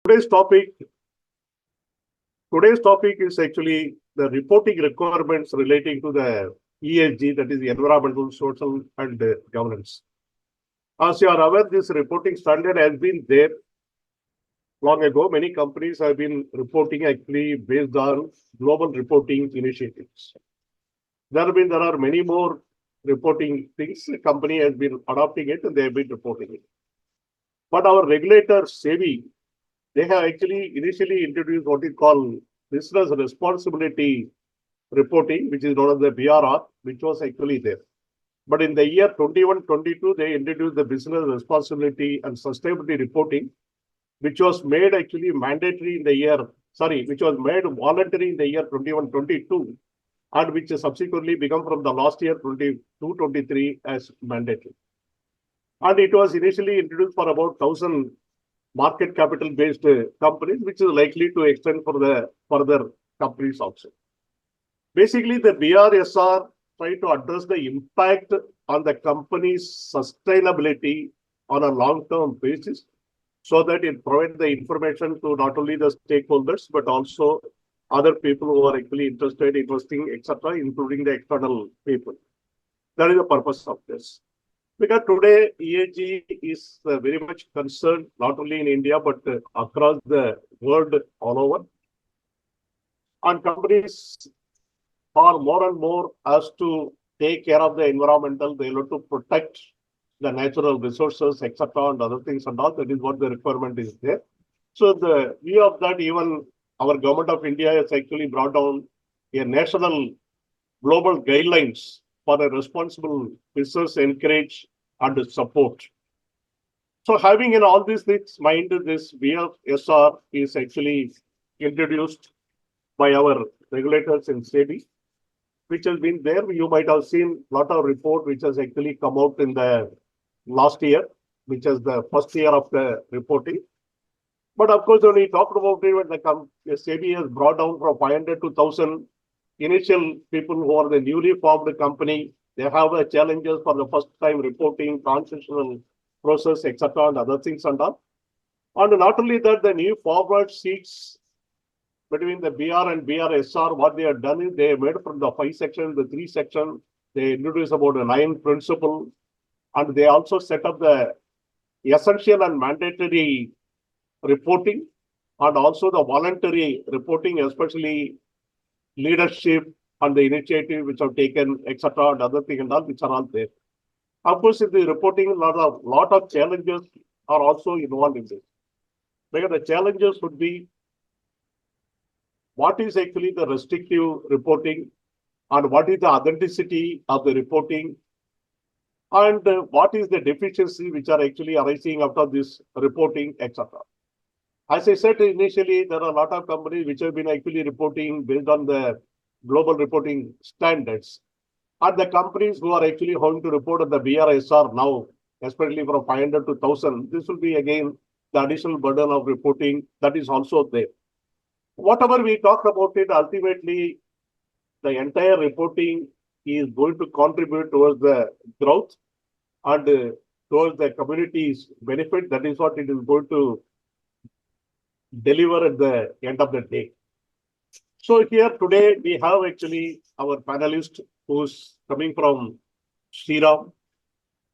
Today's topic Today's topic is actually the reporting requirements relating to the ESG, that is the environmental, social, and governance. As you are aware, this reporting standard has been there long ago. Many companies have been reporting actually based on global reporting initiatives. There are many more reporting things. The company has been adopting it and they have been reporting it. But our regulator, SEBI, they have actually initially introduced what is called business responsibility reporting, which is known as the BRR, which was actually there. But in the year 21-22, they introduced the business responsibility and sustainability reporting, which was made actually mandatory in the year, which was made voluntary in the year 21-22, and which subsequently become from the last year 22-23 as mandatory. And it was initially introduced for about 1,000 market capital based companies, which is likely to extend for the further companies also. Basically, the BRSR try to address the impact on the company's sustainability on a long-term basis, so that it provides the information to not only the stakeholders, but also other people who are actually interested in investing, etc., including the external people. That is the purpose of this. Because today, ESG is very much concerned, not only in India, but across the world all over. And companies are more and more asked to take care of the environmental, they have to protect the natural resources, etc., and other things and all. That is what the requirement is there. So the view of that, even our government of India has actually brought down a national global guidelines for a responsible business encourage and support. So having in all these things mind, this BRSR is actually introduced by our regulators in SEBI, which has been there. You might have seen a lot of report which has actually come out in the last year, which is the first year of the reporting. But of course, when we talked about it, when the SEBI has brought down from 500 to 1,000 initial people who are the newly formed company, they have challenges for the first time reporting, transitional process, etc., and other things and all. And not only that, the new forward sheets between the BR and BRSR, what they have done is they have made from the 5 section, the 3 section, they introduced about a 9 principle, and they also set up the essential and mandatory reporting, and also the voluntary reporting, especially leadership and the initiative which have taken, etc., and other things and all, which are all there. Of course, in the reporting, lot of challenges are also involved in this. Because the challenges would be what is actually the restrictive reporting, and what is the authenticity of the reporting, and what is the deficiency which are actually arising out of this reporting, etc. As I said initially, there are a lot of companies which have been actually reporting based on the global reporting standards. And the companies who are actually going to report on the BRSR now, especially from 500 to 1,000, this will be again the additional burden of reporting that is also there. Whatever we talked about it, ultimately, the entire reporting is going to contribute towards the growth and towards the community's benefit. That is what it is going to deliver at the end of the day. So here today we have actually our panelist who's coming from Shriram,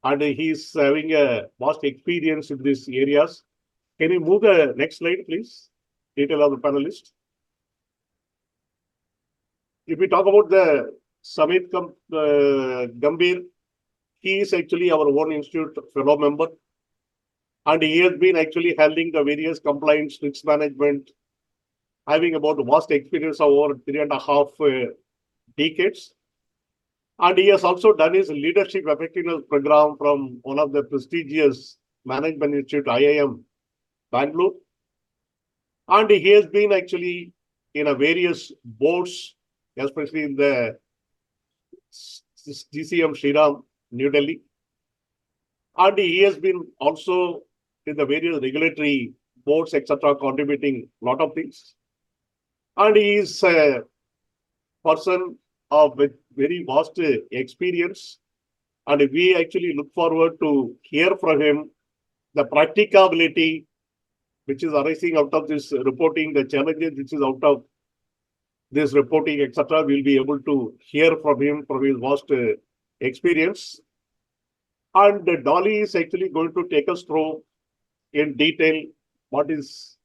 and he's having a vast experience in these areas. Can you move the next slide, please? Detail of the panelist. If we talk about the Samit Gambhir, he is actually our own institute fellow member, and he has been actually handling the various compliance, risk management, having about vast experience of over 3.5 decades. And he has also done his leadership effectiveness program from one of the prestigious management institute, IIM Bangalore. And he has been actually in a various boards, especially in the GCM Shriram, New Delhi. And he has been also in the various regulatory boards, etc., contributing a lot of things. And he is a person with very vast experience. And we actually look forward to hear from him the practicability which is arising out of this reporting, the challenges which is out of this reporting, etc., we'll be able to hear from him from his vast experience. And Dolly is actually going to take us through in detail what is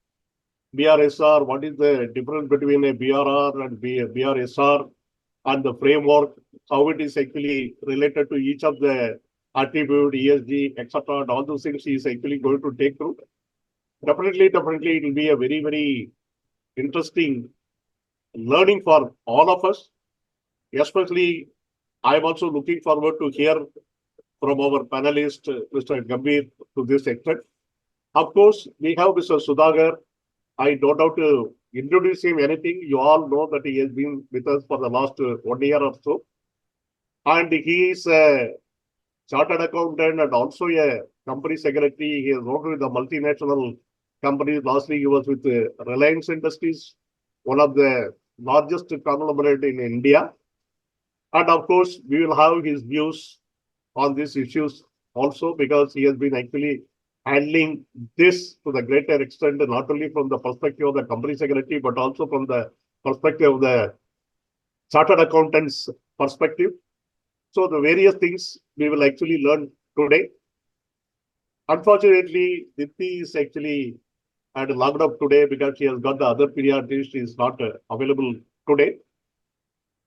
BRSR, what is the difference between a BRR and BRSR, and the framework, how it is actually related to each of the attribute, ESG, etc., and all those things he is actually going to take through. Definitely, it will be a very, very interesting learning for all of us. Especially, I'm also looking forward to hear from our panelist, Mr. Gambhir, to this extent. Of course, we have Mr. Sudhakar. I don't have to introduce him anything. You all know that he has been with us for the last 1 year or so. And he is a chartered accountant and also a company secretary. He has worked with the multinational companies. Lastly, he was with Reliance Industries, one of the largest conglomerate in India. And of course, we will have his views on these issues also, because he has been actually handling this to the greater extent, not only from the perspective of the company secretary, but also from the perspective of the chartered accountants perspective. So the various things we will actually learn today. Unfortunately, Dipti is actually had logged up today because she has got the other pediatrician. She is not available today.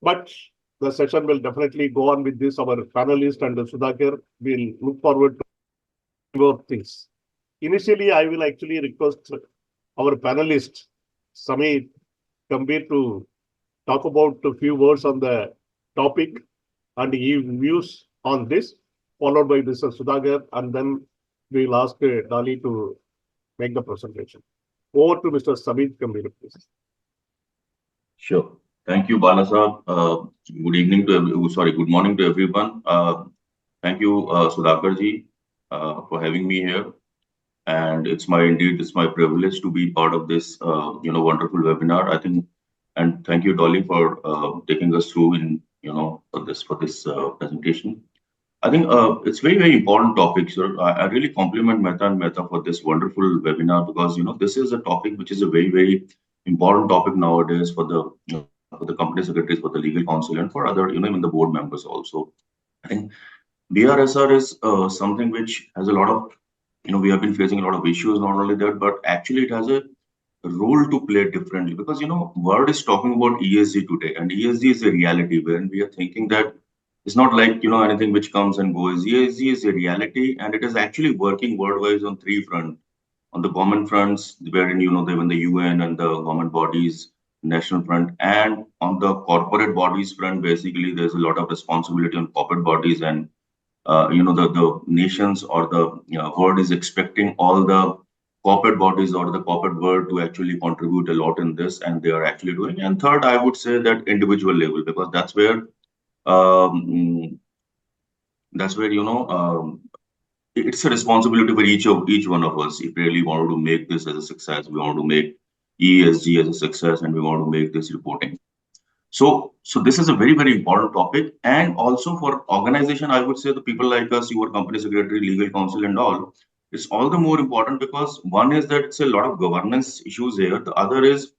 But the session will definitely go on with this. Our panelist and Sudhakar will look forward to more things. Initially, I will actually request our panelist, Samit Gambhir, to talk about a few words on the topic and give views on this, followed by Mr. Sudhakar, and then we'll ask Dolly to make the presentation. Over to Mr. Samit Gambhir, please. Sure. Thank you, Bala Sahab. Good morning to everyone. Thank you, Sudhakar ji, for having me here. And it's my privilege to be part of this, wonderful webinar. I think, and thank you, Dolly, for taking us through in, for this presentation. I think it's very, very important topic, sir. I really compliment Mehta and Mehta for this wonderful webinar, because, this is a topic which is a very, very important topic nowadays for the company secretaries, for the legal counsel, and for other, even the board members also. I think BRSR is something which has a lot of, we have been facing a lot of issues, not only that, but actually it has a role to play differently, because, world is talking about ESG today, and ESG is a reality wherein we are thinking that it's not like, anything which comes and goes. ESG is a reality, and it is actually working worldwide on 3 fronts. On the government fronts, wherein, even the UN and the government bodies, national front, and on the corporate bodies front, basically, there's a lot of responsibility on corporate bodies, and the nations or the world is expecting all the corporate bodies or the corporate world to actually contribute a lot in this, and they are actually doing. And third, I would say that individual level, because that's where it's a responsibility for each one of us. If we really want to make this as a success, we want to make ESG as a success, and we want to make this reporting. So this is a very, very important topic. And also for organization, I would say the people like us, your company secretary, legal counsel, and all, it's all the more important, because one is that it's a lot of governance issues here. The other is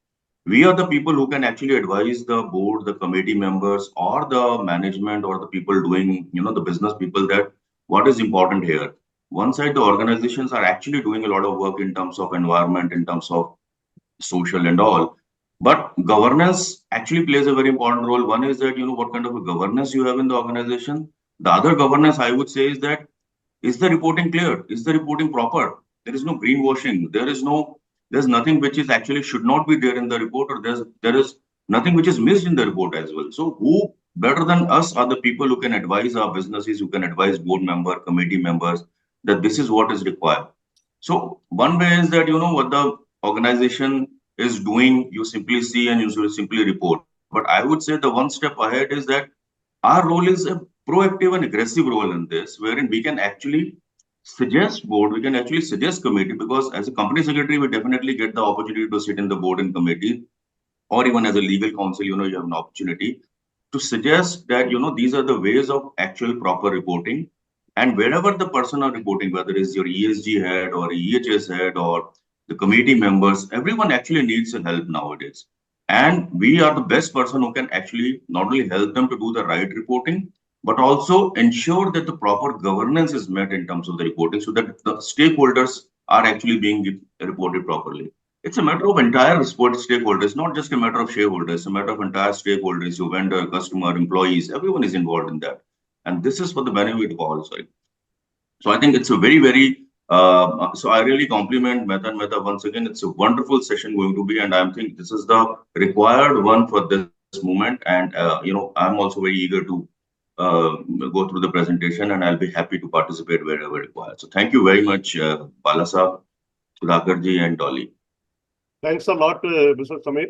we are the people who can actually advise the board, the committee members, or the management, or the people doing, the business people, that what is important here. One side, the organizations are actually doing a lot of work in terms of environment, in terms of social and all. But governance actually plays a very important role. One is that, what kind of a governance you have in the organization. The other governance, I would say, is that, is the reporting clear? Is the reporting proper? There is no greenwashing. There's nothing which is actually should not be there in the report, or there is nothing which is missed in the report as well. So who better than us are the people who can advise our businesses, who can advise board member, committee members, that this is what is required. So one way is that, what the organization is doing, you simply see and you simply report. But I would say the one step ahead is that our role is a proactive and aggressive role in this, wherein we can actually suggest board, we can actually suggest committee, because as a company secretary, we definitely get the opportunity to sit in the board and committee, or even as a legal counsel, you have an opportunity to suggest that, these are the ways of actual proper reporting. And wherever the person are reporting, whether it's your ESG head or EHS head or the committee members, everyone actually needs some help nowadays. And we are the best person who can actually not only help them to do the right reporting, but also ensure that the proper governance is met in terms of the reporting so that the stakeholders are actually being reported properly. It's a matter of entire stakeholders, not just a matter of shareholders, it's a matter of entire stakeholders, your vendor, customer, employees, everyone is involved in that. And this is for the benefit of all. Sorry. So I think it's a so I really compliment Meta and Meta once again. It's a wonderful session going to be, and I think this is the required one for this moment. And I'm also very eager to uh, go through the presentation, and I'll be happy to participate wherever required. So thank you very much, Balasa, Sudhakarji, and Dolly. Thanks a lot, Mr. Samir.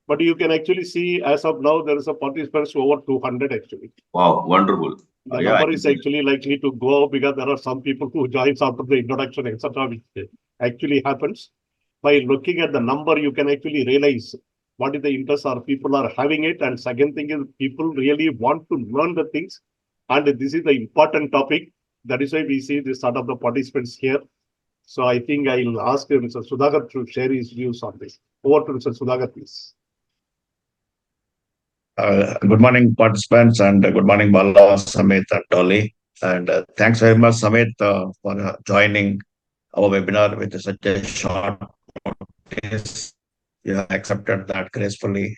But you can actually see as of now, there is a participants over 200 actually. Wow, wonderful. The number is actually likely to go up because there are some people who joins after the introduction, etc., which actually happens. By looking at the number, you can actually realize what is the interest or people are having it. And second thing is people really want to learn the things. And this is the important topic. That is why we see this sort of the participants here. So I think I'll ask Mr. Sudhakar to share his views on this. Over to Mr. Sudhakar, please. Good morning, participants, and good morning, Bala, Samit, and Dolly. And thanks very much, Samit, for joining our webinar with such a short notice. You have accepted that gracefully.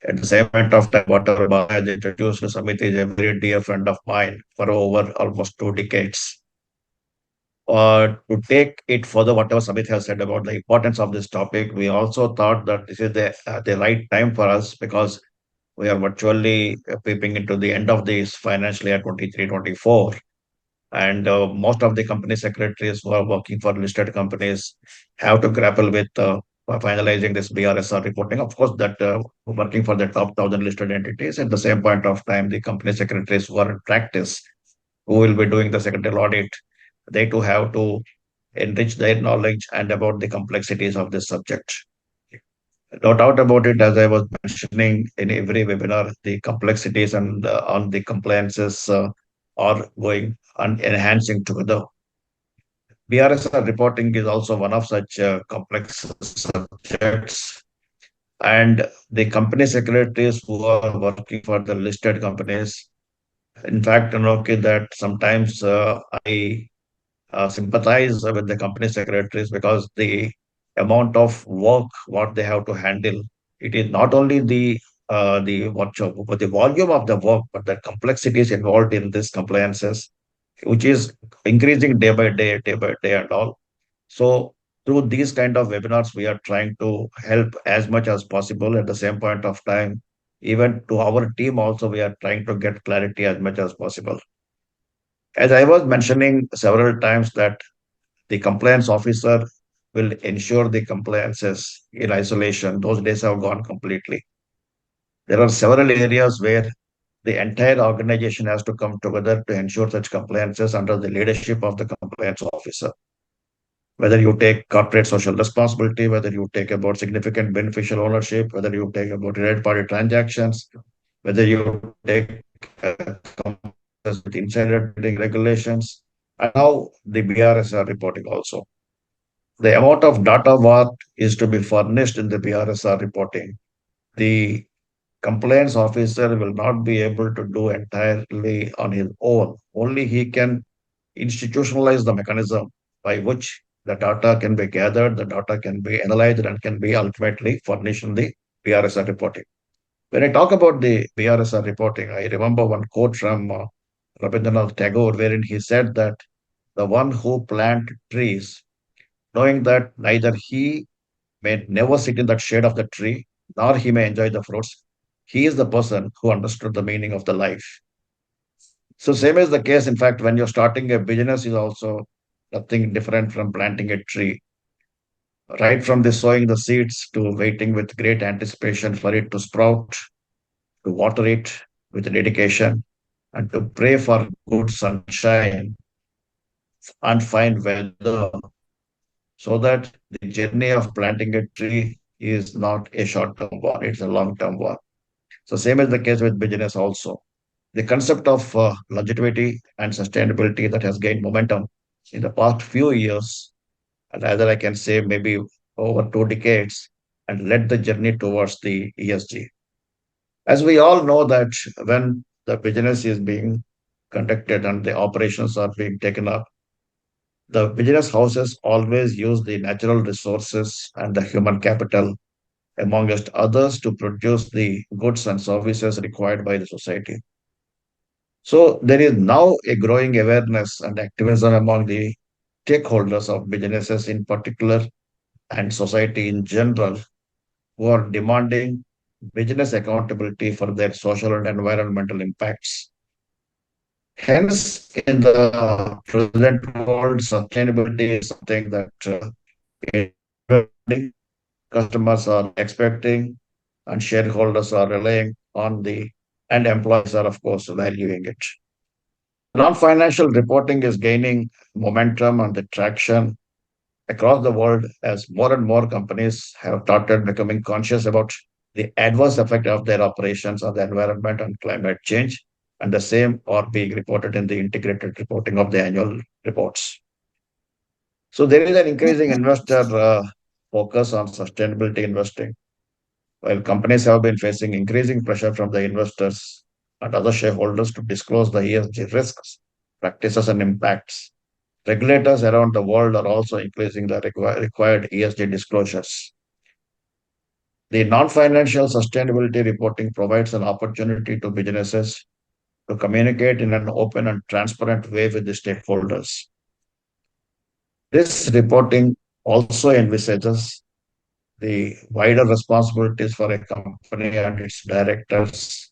At the same point of time, whatever Bala has introduced, Samit is a very dear friend of mine for over almost 2 decades. To take it further, whatever Samit has said about the importance of this topic, we also thought that this is the right time for us because we are virtually peeping into the end of this financial year 23-24. And most of the company secretaries who are working for listed companies have to grapple with finalizing this BRSR reporting. Of course, that working for the top 1,000 listed entities. At the same point of time, the company secretaries who are in practice, who will be doing the secretarial audit, they too have to enrich their knowledge and about the complexities of this subject. No doubt about it, as I was mentioning in every webinar, the complexities and on the compliances are going and enhancing together. BRSR reporting is also one of such complex subjects. And the company secretaries who are working for the listed companies, in fact, that sometimes I sympathize with the company secretaries because the amount of work what they have to handle, it is not only the volume of the work, but the complexities involved in this compliances, which is increasing day by day and all. So through these kind of webinars, we are trying to help as much as possible. At the same point of time, even to our team also, we are trying to get clarity as much as possible. As I was mentioning several times that the compliance officer will ensure the compliances in isolation. Those days have gone completely. There are several areas where the entire organization has to come together to ensure such compliances under the leadership of the compliance officer. Whether you take corporate social responsibility, whether you take about significant beneficial ownership, whether you take about related party transactions, whether you take with insider trading regulations, and now the BRSR reporting also. The amount of data what is to be furnished in the BRSR reporting, the compliance officer will not be able to do entirely on his own. Only he can institutionalize the mechanism by which the data can be gathered, the data can be analyzed, and can be ultimately furnished in the BRSR reporting. When I talk about the BRSR reporting, I remember one quote from Rabindranath Tagore, wherein he said that the one who plant trees, knowing that neither he may never sit in that shade of the tree, nor he may enjoy the fruits, he is the person who understood the meaning of the life. So same is the case. In fact, when you're starting a business is also nothing different from planting a tree. Right from the sowing the seeds to waiting with great anticipation for it to sprout, to water it with dedication, and to pray for good sunshine and fine weather, so that the journey of planting a tree is not a short-term one, it's a long-term one. So same is the case with business also. The concept of longevity and sustainability that has gained momentum in the past few years and rather I can say maybe over 2 decades, and led the journey towards the ESG. As we all know that when the business is being conducted and the operations are being taken up, the business houses always use the natural resources and the human capital, amongst others, to produce the goods and services required by the society. So there is now a growing awareness and activism among the stakeholders of businesses in particular and society in general, who are demanding business accountability for their social and environmental impacts. Hence, in the present world, sustainability is something that customers are expecting and shareholders are relying on the and employees are of course valuing it. Non-financial reporting is gaining momentum and the traction across the world as more and more companies have started becoming conscious about the adverse effect of their operations on the environment and climate change, and the same are being reported in the integrated reporting of the annual reports. So there is an increasing investor focus on sustainability investing, while companies have been facing increasing pressure from the investors and other shareholders to disclose the ESG risks, practices, and impacts. Regulators around the world are also increasing the required ESG disclosures. The non-financial sustainability reporting provides an opportunity to businesses to communicate in an open and transparent way with the stakeholders. This reporting also envisages the wider responsibilities for a company and its directors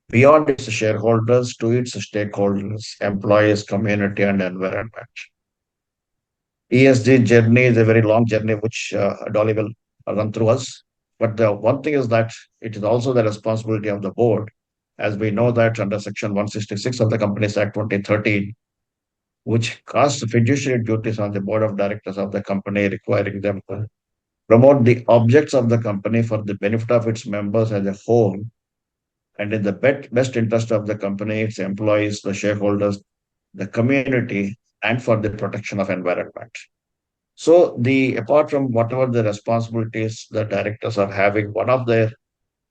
beyond its shareholders to its stakeholders, employees, community, and environment. ESG journey is a very long journey, which Dolly will run through us. But the one thing is that it is also the responsibility of the board, as we know that under Section 166 of the Companies Act 2013, which casts fiduciary duties on the board of directors of the company, requiring them to promote the objects of the company for the benefit of its members as a whole, and in the best interest of the company, its employees, the shareholders, the community, and for the protection of environment. So the apart from whatever the responsibilities the directors are having, one of their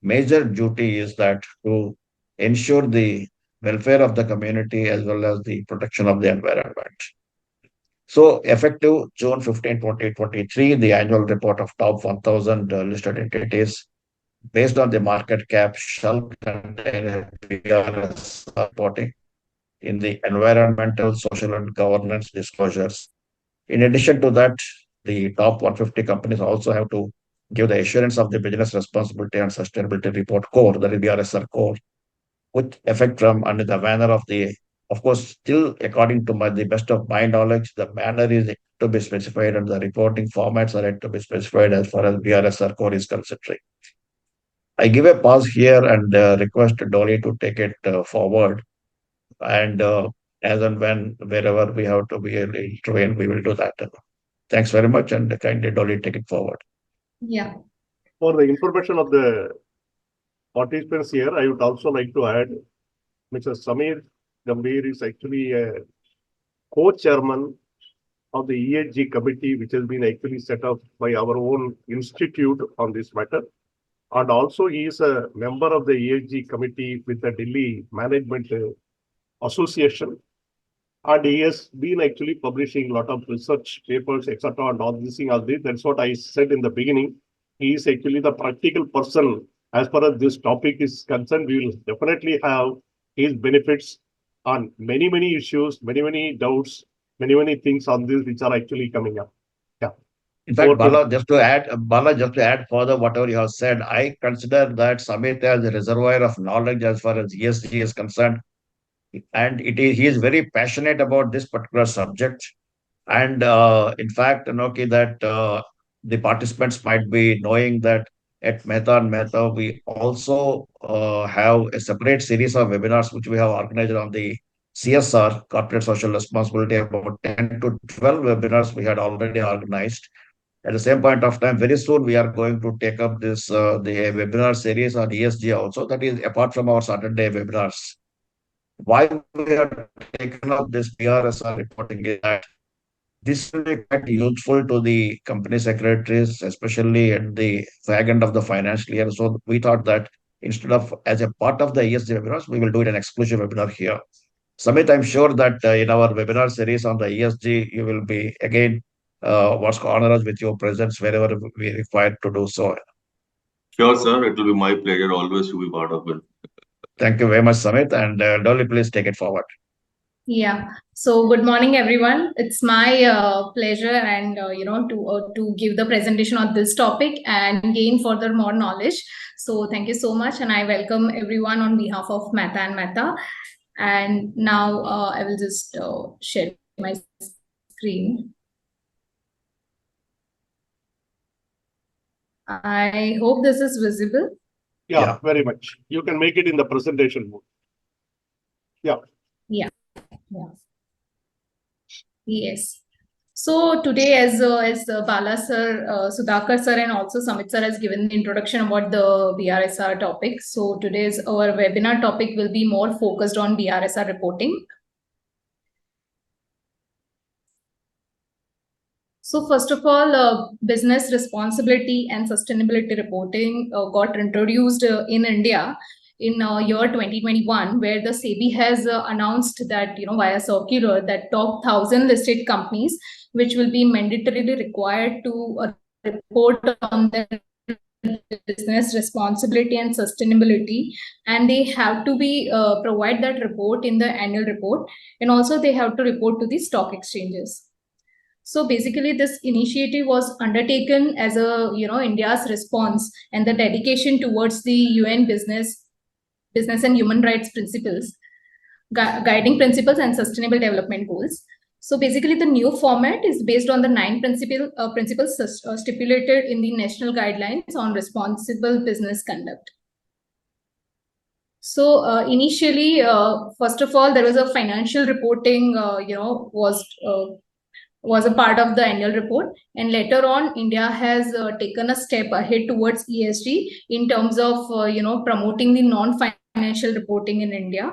major duty is that to ensure the welfare of the community as well as the protection of the environment. So effective June 15, 2023, the annual report of top 1,000 listed entities based on the market cap shall contain a PRS reporting in the environmental, social, and governance disclosures. In addition to that, the top 150 companies also have to give the assurance of the business responsibility and sustainability report core, that is BRSR core, with effect from under the manner of the, of course, still according to the best of my knowledge, the manner is to be specified and the reporting formats are yet to be specified as far as BRSR core is considering. I give a pause here and request Dolly to take it forward. And as and when, wherever we have to be intervene, we will do that. Thanks very much, and kindly Dolly take it forward. Yeah. For the information of the participants here, I would also like to add, Mr. Samir Gambhir is actually a co-chairman of the ESG committee, which has been actually set up by our own institute on this matter. And also he is a member of the ESG committee with the Delhi Management Association. And he has been actually publishing a lot of research papers, etc. and all this thing. That's what I said in the beginning. He is actually the practical person. As far as this topic is concerned, we will definitely have his benefits on many issues, many doubts, many things on this which are actually coming up. Yeah. In fact, Bala, just to add further whatever you have said, I consider that Samit as a reservoir of knowledge as far as ESG is concerned. And he is very passionate about this particular subject. And in fact, that the participants might be knowing that at Mehta and Mehta, we also have a separate series of webinars which we have organized on the CSR, corporate social responsibility. About 10 to 12 webinars we had already organized. At the same point of time, very soon we are going to take up this the webinar series on ESG also. That is apart from our Saturday webinars. Why we have taken up this BRSR reporting is that This will be quite useful to the company secretaries, especially at the fag end of the financial year. So we thought that instead of as a part of the ESG webinars, we will do it an exclusive webinar here. Samit, I'm sure that in our webinar series on the ESG, you will be again honor us with your presence wherever we required to do so. Sure, sir. It will be my pleasure always to be part of it. Thank you very much, Samit. And Dolly, please take it forward. Yeah. So good morning, everyone. It's my pleasure and to give the presentation on this topic and gain further more knowledge. So thank you so much, and I welcome everyone on behalf of Mehta and Mehta. And now I will just share my screen. I hope this is visible. Yeah, very much. You can make it in the presentation mode. Yeah. Yes. So today, as Bala sir, Sudhakar sir, and also Samit sir has given the introduction about the BRSR topic. So today's our webinar topic will be more focused on BRSR reporting. So first of all, business responsibility and sustainability reporting got introduced in India in year 2021, where the SEBI has announced that, via circular, that top 1,000 listed companies, which will be mandatorily required to report on their business responsibility and sustainability, and they have to be provide that report in the annual report, and also they have to report to the stock exchanges. So basically, this initiative was undertaken as India's response and the dedication towards the UN business and human rights principles, guiding principles and sustainable development goals. So basically, the new format is based on the 9 principles stipulated in the national guidelines on responsible business conduct. So initially, first of all, there was a financial reporting, was a part of the annual report, and later on India has taken a step ahead towards ESG in terms of promoting the non-financial reporting in India.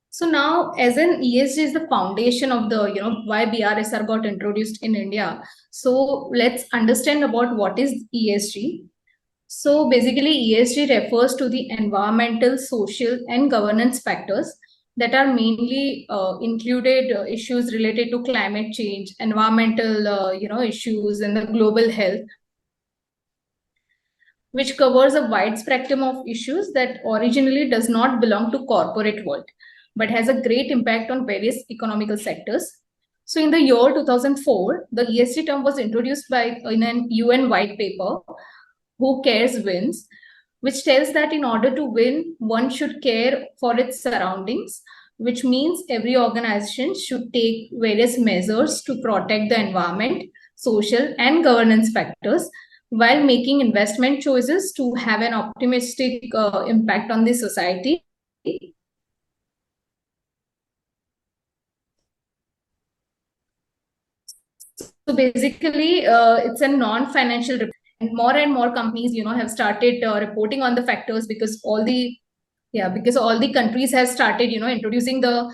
So now, as an ESG is the foundation of the why BRSR got introduced in India. So let's understand about what is ESG. So basically, ESG refers to the environmental, social, and governance factors that are mainly included issues related to climate change, environmental issues, and the global health, which covers a wide spectrum of issues that originally does not belong to corporate world, but has a great impact on various economical sectors. So in the year 2004, the ESG term was introduced in an UN white paper, Who Cares Wins, which tells that in order to win, one should care for its surroundings, which means every organization should take various measures to protect the environment, social, and governance factors while making investment choices to have an optimistic impact on the society. So basically, it's a non-financial report. And more companies, have started reporting on the factors because all the countries have started, introducing the,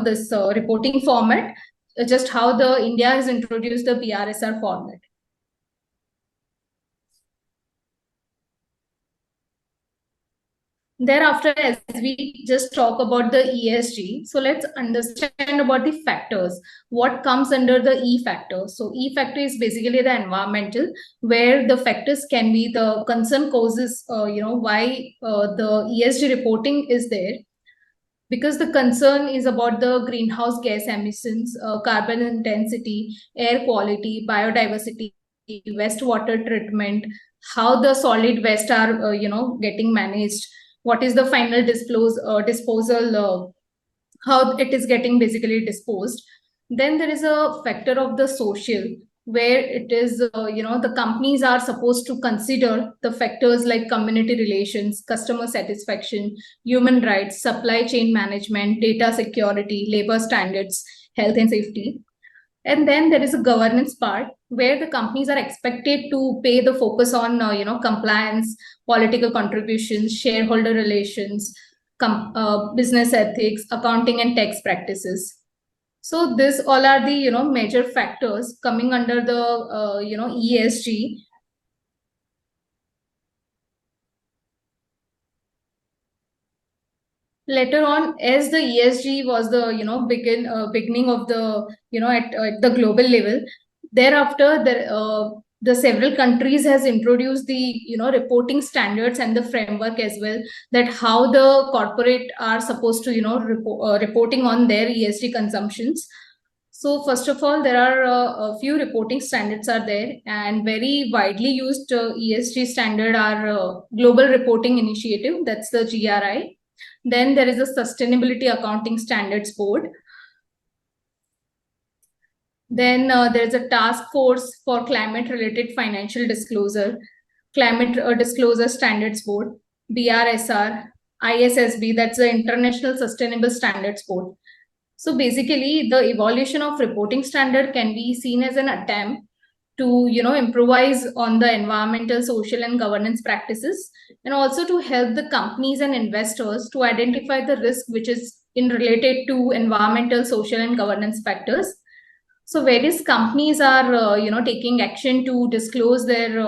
this reporting format, just how the India has introduced the BRSR format. Thereafter, as we just talk about the ESG, so let's understand about the factors. What comes under the E factor? So E factor is basically the environmental, where the factors can be the concern causes, why the ESG reporting is there. Because the concern is about the greenhouse gas emissions, carbon intensity, air quality, biodiversity, wastewater treatment, how the solid waste are, getting managed, what is the final disposal, how it is getting basically disposed. Then there is a factor of the social, where it is, the companies are supposed to consider the factors like community relations, customer satisfaction, human rights, supply chain management, data security, labor standards, health and safety. And then there is a governance part, where the companies are expected to pay the focus on, compliance, political contributions, shareholder relations, business ethics, accounting and tax practices. So this all are the major factors coming under the ESG. Later on, as the ESG was the beginning of the at the global level, thereafter the several countries has introduced the reporting standards and the framework as well, that how the corporate are supposed to reporting on their ESG consumptions. So first of all, there are a few reporting standards are there, and very widely used ESG standard are Global Reporting Initiative, that's the GRI. Then there is a Sustainability Accounting Standards Board. Then there is a Task Force for Climate-Related Financial Disclosure, Climate Disclosure Standards Board, BRSR, ISSB, that's the International Sustainable Standards Board. So basically, the evolution of reporting standard can be seen as an attempt to improvise on the environmental, social and governance practices, and also to help the companies and investors to identify the risk which is related to environmental, social and governance factors. So various companies are taking action to disclose their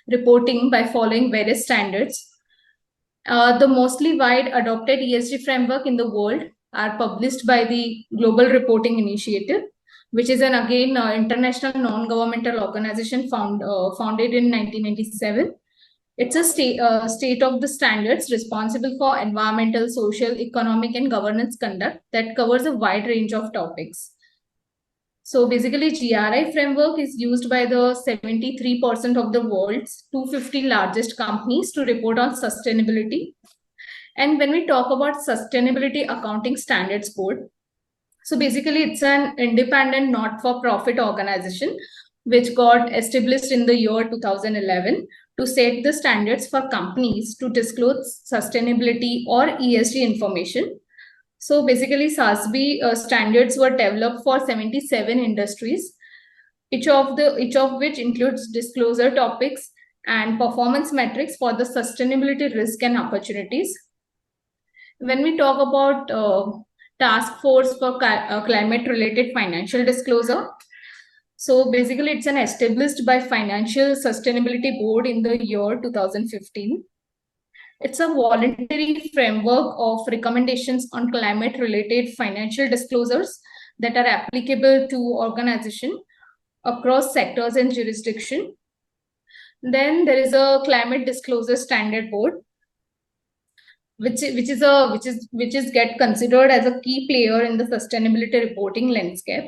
reporting by following various standards. The mostly wide adopted ESG framework in the world are published by the Global Reporting Initiative, which is an international non-governmental organization founded in 1997. It's a state of the standards responsible for environmental, social, economic, and governance conduct that covers a wide range of topics. So basically, GRI framework is used by the 73% of the world's 250 largest companies to report on sustainability. And when we talk about Sustainability Accounting Standards Board, so basically it's an independent not-for-profit organization which got established in the year 2011 to set the standards for companies to disclose sustainability or ESG information. So basically SASB standards were developed for 77 industries, each of which includes disclosure topics and performance metrics for the sustainability risk and opportunities. When we talk about Task Force for Climate-Related Financial Disclosure, so basically it's an established by Financial Sustainability Board in the year 2015. It's a voluntary framework of recommendations on climate-related financial disclosures that are applicable to organizations across sectors and jurisdiction. Then there is a Climate Disclosure Standard Board, which is get considered as a key player in the sustainability reporting landscape.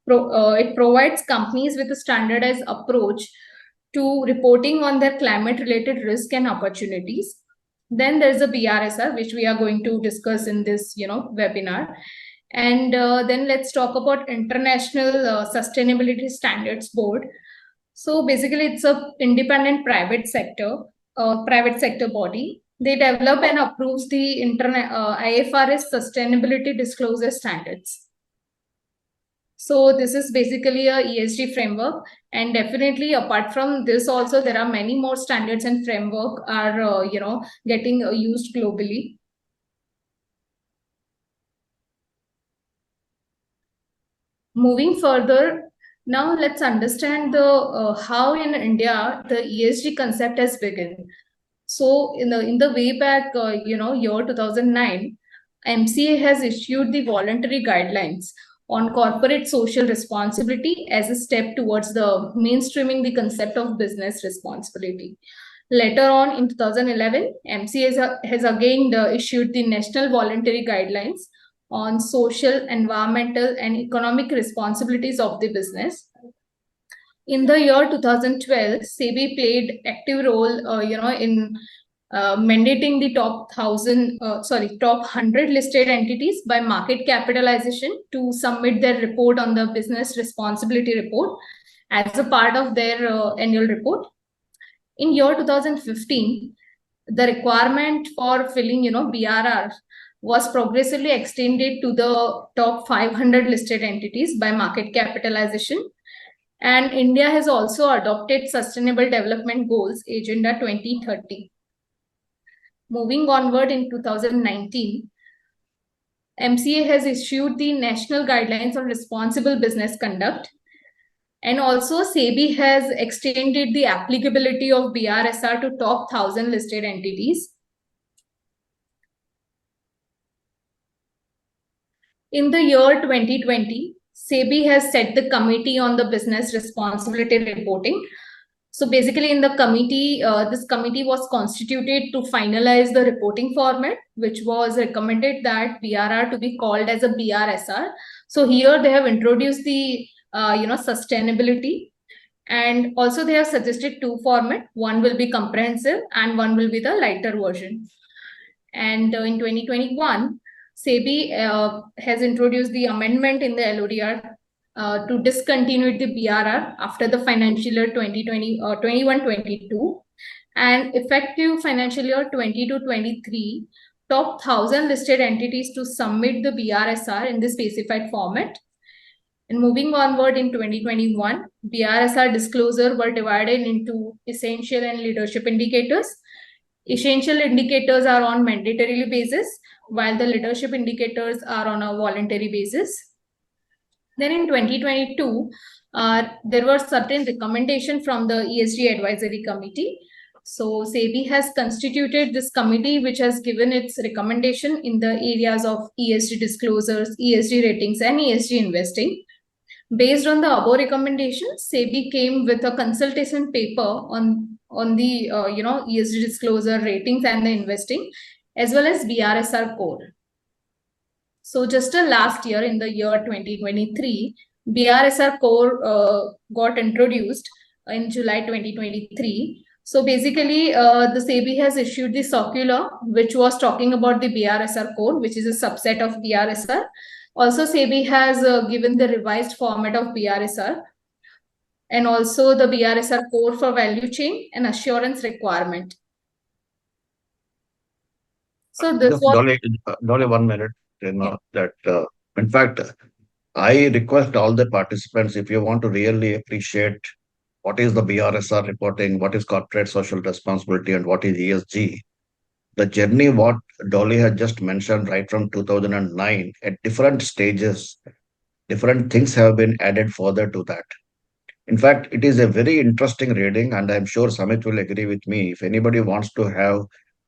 It provides companies with a standardized approach to reporting on their climate-related risk and opportunities. Then there's a BRSR, which we are going to discuss in this webinar. And then let's talk about International Sustainability Standards Board. So basically, it's a independent private sector body. They develop and approves the IFRS Sustainability Disclosure Standards. So this is basically a ESG framework, and definitely apart from this also there are many more standards and framework are getting used globally. Moving further, now let's understand the how in India the ESG concept has begun. So in the way back year 2009, MCA has issued the voluntary guidelines on corporate social responsibility as a step towards the mainstreaming the concept of business responsibility. Later on in 2011, MCA has again issued the National Voluntary Guidelines on social, environmental, and economic responsibilities of the business. In the year 2012, SEBI played active role, in mandating the top 100 listed entities by market capitalization to submit their report on the business responsibility report as a part of their annual report. In year 2015, the requirement for filling, BRR was progressively extended to the top 500 listed entities by market capitalization. And India has also adopted Sustainable Development Goals Agenda 2030. Moving onward in 2019, MCA has issued the National Guidelines on Responsible Business Conduct. And also SEBI has extended the applicability of BRSR to top 1,000 listed entities. In the year 2020, SEBI has set the Committee on the Business Responsibility Reporting. So basically in the committee, this committee was constituted to finalize the reporting format, which was recommended that BRR to be called as a BRSR. So here they have introduced the sustainability, and also they have suggested two formats. One will be comprehensive and one will be the lighter version. And in 2021, SEBI has introduced the amendment in the LODR to discontinue the BRR after the financial year 2021-22, and effective financial year 22-23, top 1,000 listed entities to submit the BRSR in the specified format. And moving onward in 2021, BRSR disclosure were divided into essential and leadership indicators. Essential indicators are on mandatory basis, while the leadership indicators are on a voluntary basis. Then in 2022, there were certain recommendations from the ESG Advisory Committee. So SEBI has constituted this committee, which has given its recommendation in the areas of ESG disclosures, ESG ratings, and ESG investing. Based on the above recommendations, SEBI came with a consultation paper on the ESG disclosure, ratings, and the investing, as well as BRSR core. So just last year, in the year 2023, BRSR core got introduced in July 2023. So basically, the SEBI has issued the circular, which was talking about the BRSR core, which is a subset of BRSR. Also, SEBI has given the revised format of BRSR, and also the BRSR core for value chain and assurance requirement. So this was Dolly, 1 minute. In fact, I request all the participants, if you want to really appreciate what is the BRSR reporting, what is corporate social responsibility, and what is ESG, the journey what Dolly had just mentioned right from 2009, at different stages, different things have been added further to that. In fact, it is a very interesting reading, and I'm sure Samit will agree with me. If anybody wants to have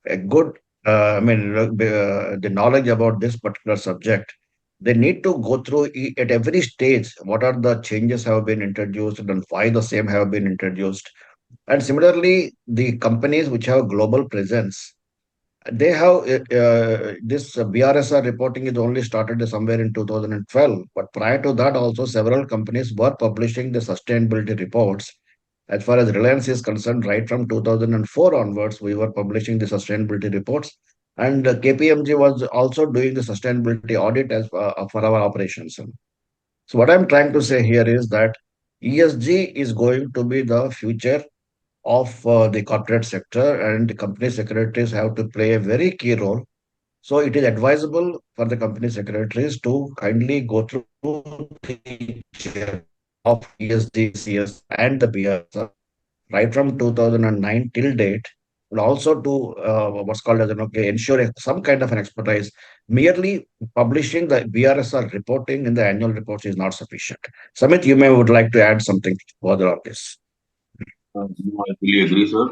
a good, the knowledge about this particular subject, they need to go through at every stage what are the changes have been introduced and why the same have been introduced. And similarly, the companies which have global presence, they have this BRSR reporting is only started somewhere in 2012, but prior to that also several companies were publishing the sustainability reports. As far as Reliance is concerned, right from 2004 onwards, we were publishing the sustainability reports, and KPMG was also doing the sustainability audit as for our operations. So what I'm trying to say here is that ESG is going to be the future of the corporate sector, and the company secretaries have to play a very key role. So it is advisable for the company secretaries to kindly go through the chair of ESG, CS, and the BRSR right from 2009 till date, and also to what's called as ensure some kind of an expertise. Merely publishing the BRSR reporting in the annual reports is not sufficient. Samit, you may would like to add something further on this. No, I fully agree, sir.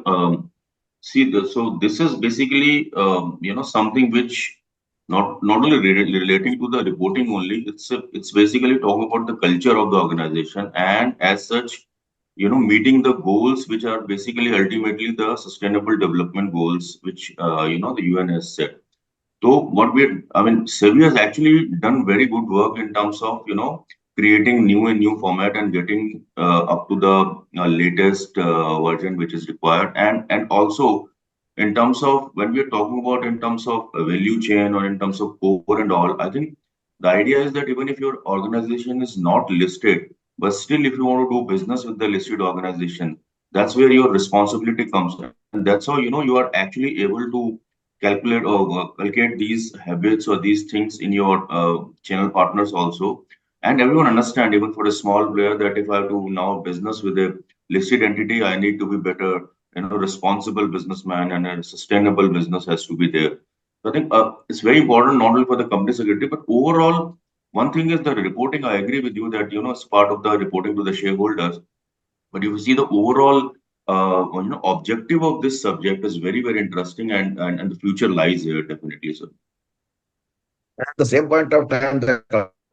So this is basically, something which not only relating to the reporting only, it's basically talking about the culture of the organization, and as such, meeting the goals which are basically ultimately the sustainable development goals, which the UN has set. So SEBI has actually done very good work in terms of, creating new format and getting up to the latest version which is required. And also in terms of when we are talking about in terms of value chain or in terms of core and all, I think the idea is that even if your organization is not listed, but still if you want to do business with the listed organization, that's where your responsibility comes in. And that's how, you are actually able to calculate or calculate these habits or these things in your channel partners also. And everyone understand, even for a small player, that if I have to now business with a listed entity, I need to be better responsible businessman and a sustainable business has to be there. So I think it's very important not only for the company secretary, but overall, one thing is the reporting. I agree with you that, it's part of the reporting to the shareholders. But if you see the overall, objective of this subject is very, very interesting, and the future lies here definitely. So At the same point of time, the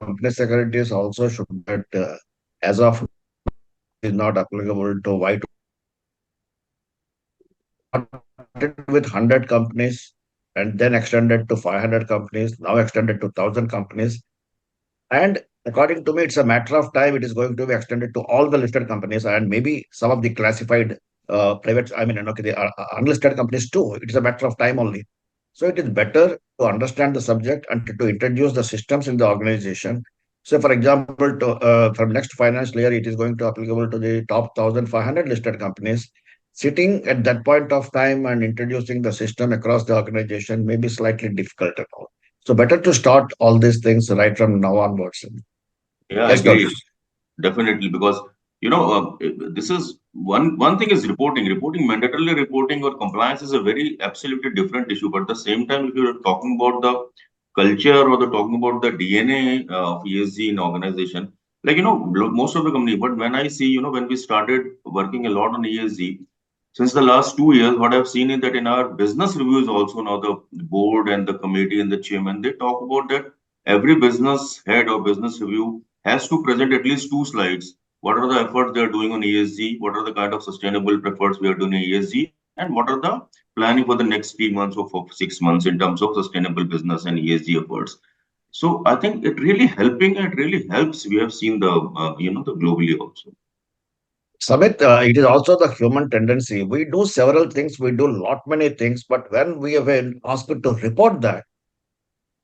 company secretaries also should that as of is not applicable to why with 100 companies and then extended to 500 companies, now extended to 1,000 companies. And according to me, it's a matter of time. It is going to be extended to all the listed companies and maybe some of the classified private, okay, the unlisted companies too. It is a matter of time only. So it is better to understand the subject and to introduce the systems in the organization. So, for example, from next financial year, it is going to applicable to the top 1,500 listed companies. Sitting at that point of time and introducing the system across the organization may be slightly difficult at all. So better to start all these things right from now onwards. yeah, I Yes, agree. Dolly. Definitely, because this is one thing is reporting. Mandatorily reporting or compliance is a very absolutely different issue. But at the same time, if you're talking about the culture or the talking about the DNA of ESG in organization, like most of the company. But when I see, when we started working a lot on ESG, since the last 2 years, what I've seen is that in our business reviews also now the board and the committee and the chairman, they talk about that every business head or business review has to present at least 2 slides. What are the efforts they are doing on ESG? What are the kind of sustainable efforts we are doing in ESG? And what are the planning for the next 3 months or for 6 months in terms of sustainable business and ESG efforts? So I think it really helping. It really helps. We have seen the globally also. Samit, it is also the human tendency. We do several things, we do lot many things, but when we have been asked to report that,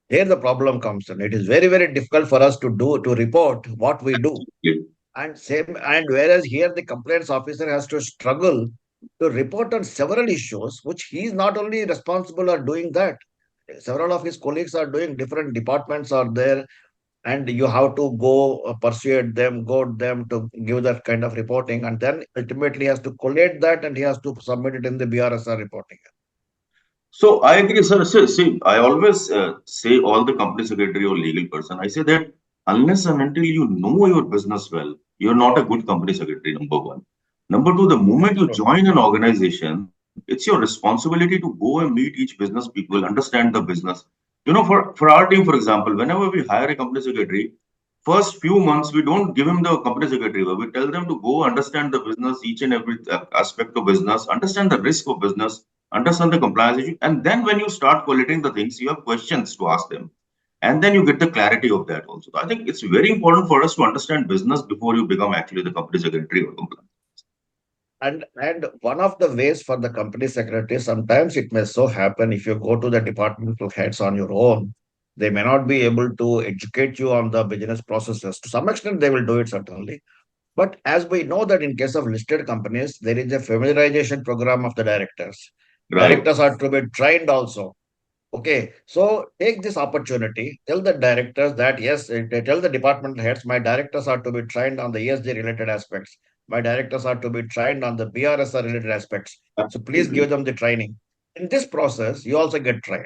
here the problem comes in. It is very, very difficult for us to report what we do. And whereas here the complaints officer has to struggle to report on several issues, which he is not only responsible or doing that. Several of his colleagues are doing, different departments are there, and you have to go persuade them, goad them to give that kind of reporting, and then ultimately has to collate that and he has to submit it in the BRSR reporting. So I agree, sir. See, I always say all the company secretary or legal person, I say that unless and until you know your business well, you're not a good company secretary, number one. Number two, the moment you join an organization, it's your responsibility to go and meet each business people, understand the business. For our team, for example, whenever we hire a company secretary, first few months, we don't give him the company secretary. We tell them to go understand the business, each and every aspect of business, understand the risk of business, understand the compliance issue. And then when you start collating the things, you have questions to ask them. And then you get the clarity of that also. So I think it's very important for us to understand business before you become actually the company secretary or compliance. And one of the ways for the company secretary, sometimes it may so happen if you go to the departmental heads on your own, they may not be able to educate you on the business processes. To some extent, they will do it certainly. But as we know that in case of listed companies, there is a familiarization program of the directors. Right. Directors are to be trained also. Okay, so take this opportunity, tell the directors that yes, tell the department heads, my directors are to be trained on the ESG related aspects. My directors are to be trained on the BRSR related aspects. So please give them the training. In this process, you also get trained.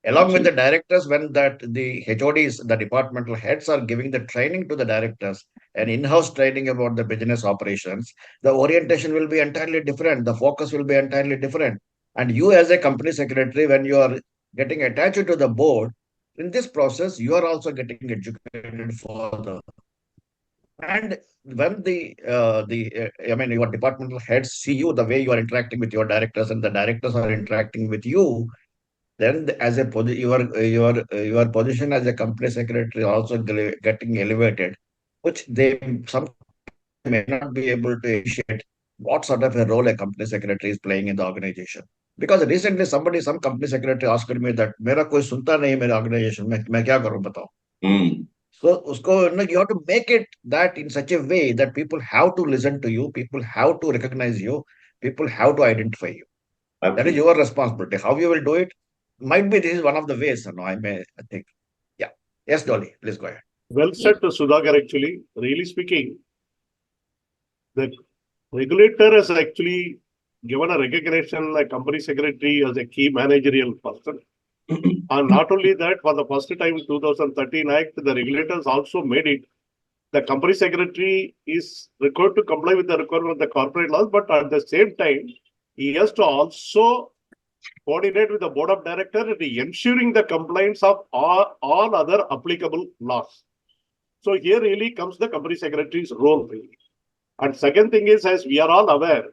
Along with the directors, when that the HODs, the departmental heads are giving the training to the directors and in-house training about the business operations, the orientation will be entirely different. The focus will be entirely different. And you as a company secretary, when you are getting attached to the board, in this process, you are also getting educated further. And when your departmental heads see you, the way you are interacting with your directors and the directors are interacting with you, then as a your position as a company secretary also getting elevated, which they some may not be able to appreciate what sort of a role a company secretary is playing in the organization. Because recently some company secretary asked me that मेरा कोई सुनता नहीं मेरे organization में मैं क्या करूं बताओ. So you have to make it that in such a way that people have to listen to you, people have to recognize you, people have to identify you. That is your responsibility. How you will do it? Might be this is one of the ways, I think. Yeah. Yes, Dolly, please go ahead. Well said, Sudhakar. Actually, really speaking, the regulator has actually given a recognition like company secretary as a key managerial person. And not only that, for the first time in 2013 Act, the regulators also made it. The company secretary is required to comply with the requirement of the corporate laws, but at the same time, he has to also coordinate with the board of directors in ensuring the compliance of all other applicable laws. So here really comes the company secretary's role really. And second thing is, as we are all aware,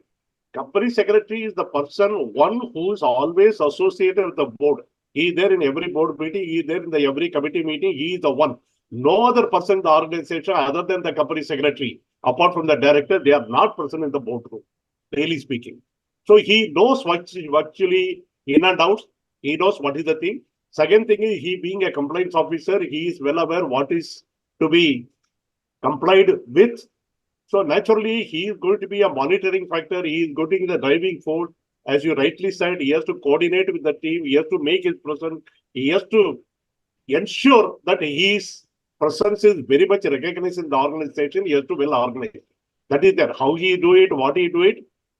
company secretary is the one who is always associated with the board. He is there in every board meeting, he is there in every committee meeting, he is the one. No other person in the organization other than the company secretary, apart from the director, they are not present in the boardroom, really speaking. So he knows virtually in and out, he knows what is the thing. Second thing is, he being a compliance officer, he is well aware what is to be complied with. So naturally, he is going to be a monitoring factor, he is going to be the driving force. As you rightly said, he has to coordinate with the team, he has to make his presence, he has to ensure that his presence is very much recognized in the organization, he has to well organize. That is there. How he do it, what he do it,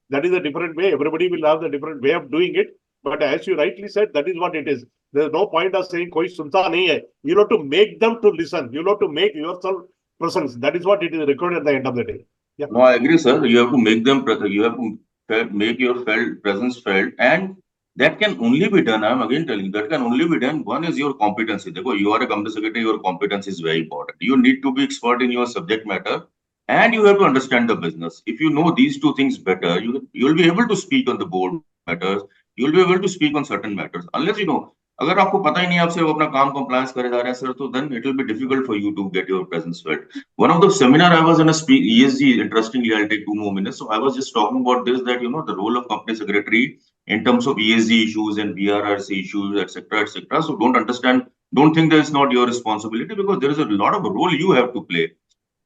that is a different way. Everybody will have the different way of doing it. But as you rightly said, that is what it is. There is no point of saying, koi sunta nahi hai. You have to make them to listen. You have to make yourself presence. That is what it is required at the end of the day. Yeah. No, I agree, sir. You have to make them, you have to make your presence felt, and that can only be done. I'm again telling you, that can only be done. One is your competency. You are a company secretary, your competence is very important. You need to be expert in your subject matter, and you have to understand the business. If you know these two things better, you will be able to speak on the board matters. You will be able to speak on certain matters. Unless you know, अगर आपको पता ही नहीं आप सिर्फ अपना काम compliance करे जा रहे हैं सर, तो then it will be difficult for you to get your presence felt. One of the seminar I was in a ESG, interestingly, I'll take 2 more minutes. So I was just talking about this, that, you know, the role of company secretary in terms of ESG issues and BRRC issues, etc., etc. So don't think that it's not your responsibility, because there is a lot of a role you have to play.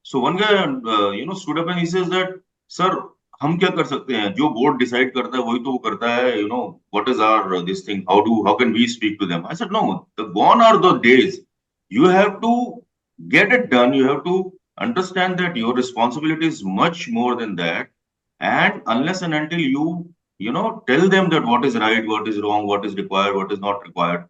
So one guy, stood up and he says that, sir, हम क्या कर सकते हैं, जो board decide करता है वही तो वो करता है, what is our this thing, how can we speak to them? I said, no, gone are the days. You have to get it done. You have to understand that your responsibility is much more than that, and unless and until you tell them that what is right, what is wrong, what is required, what is not required.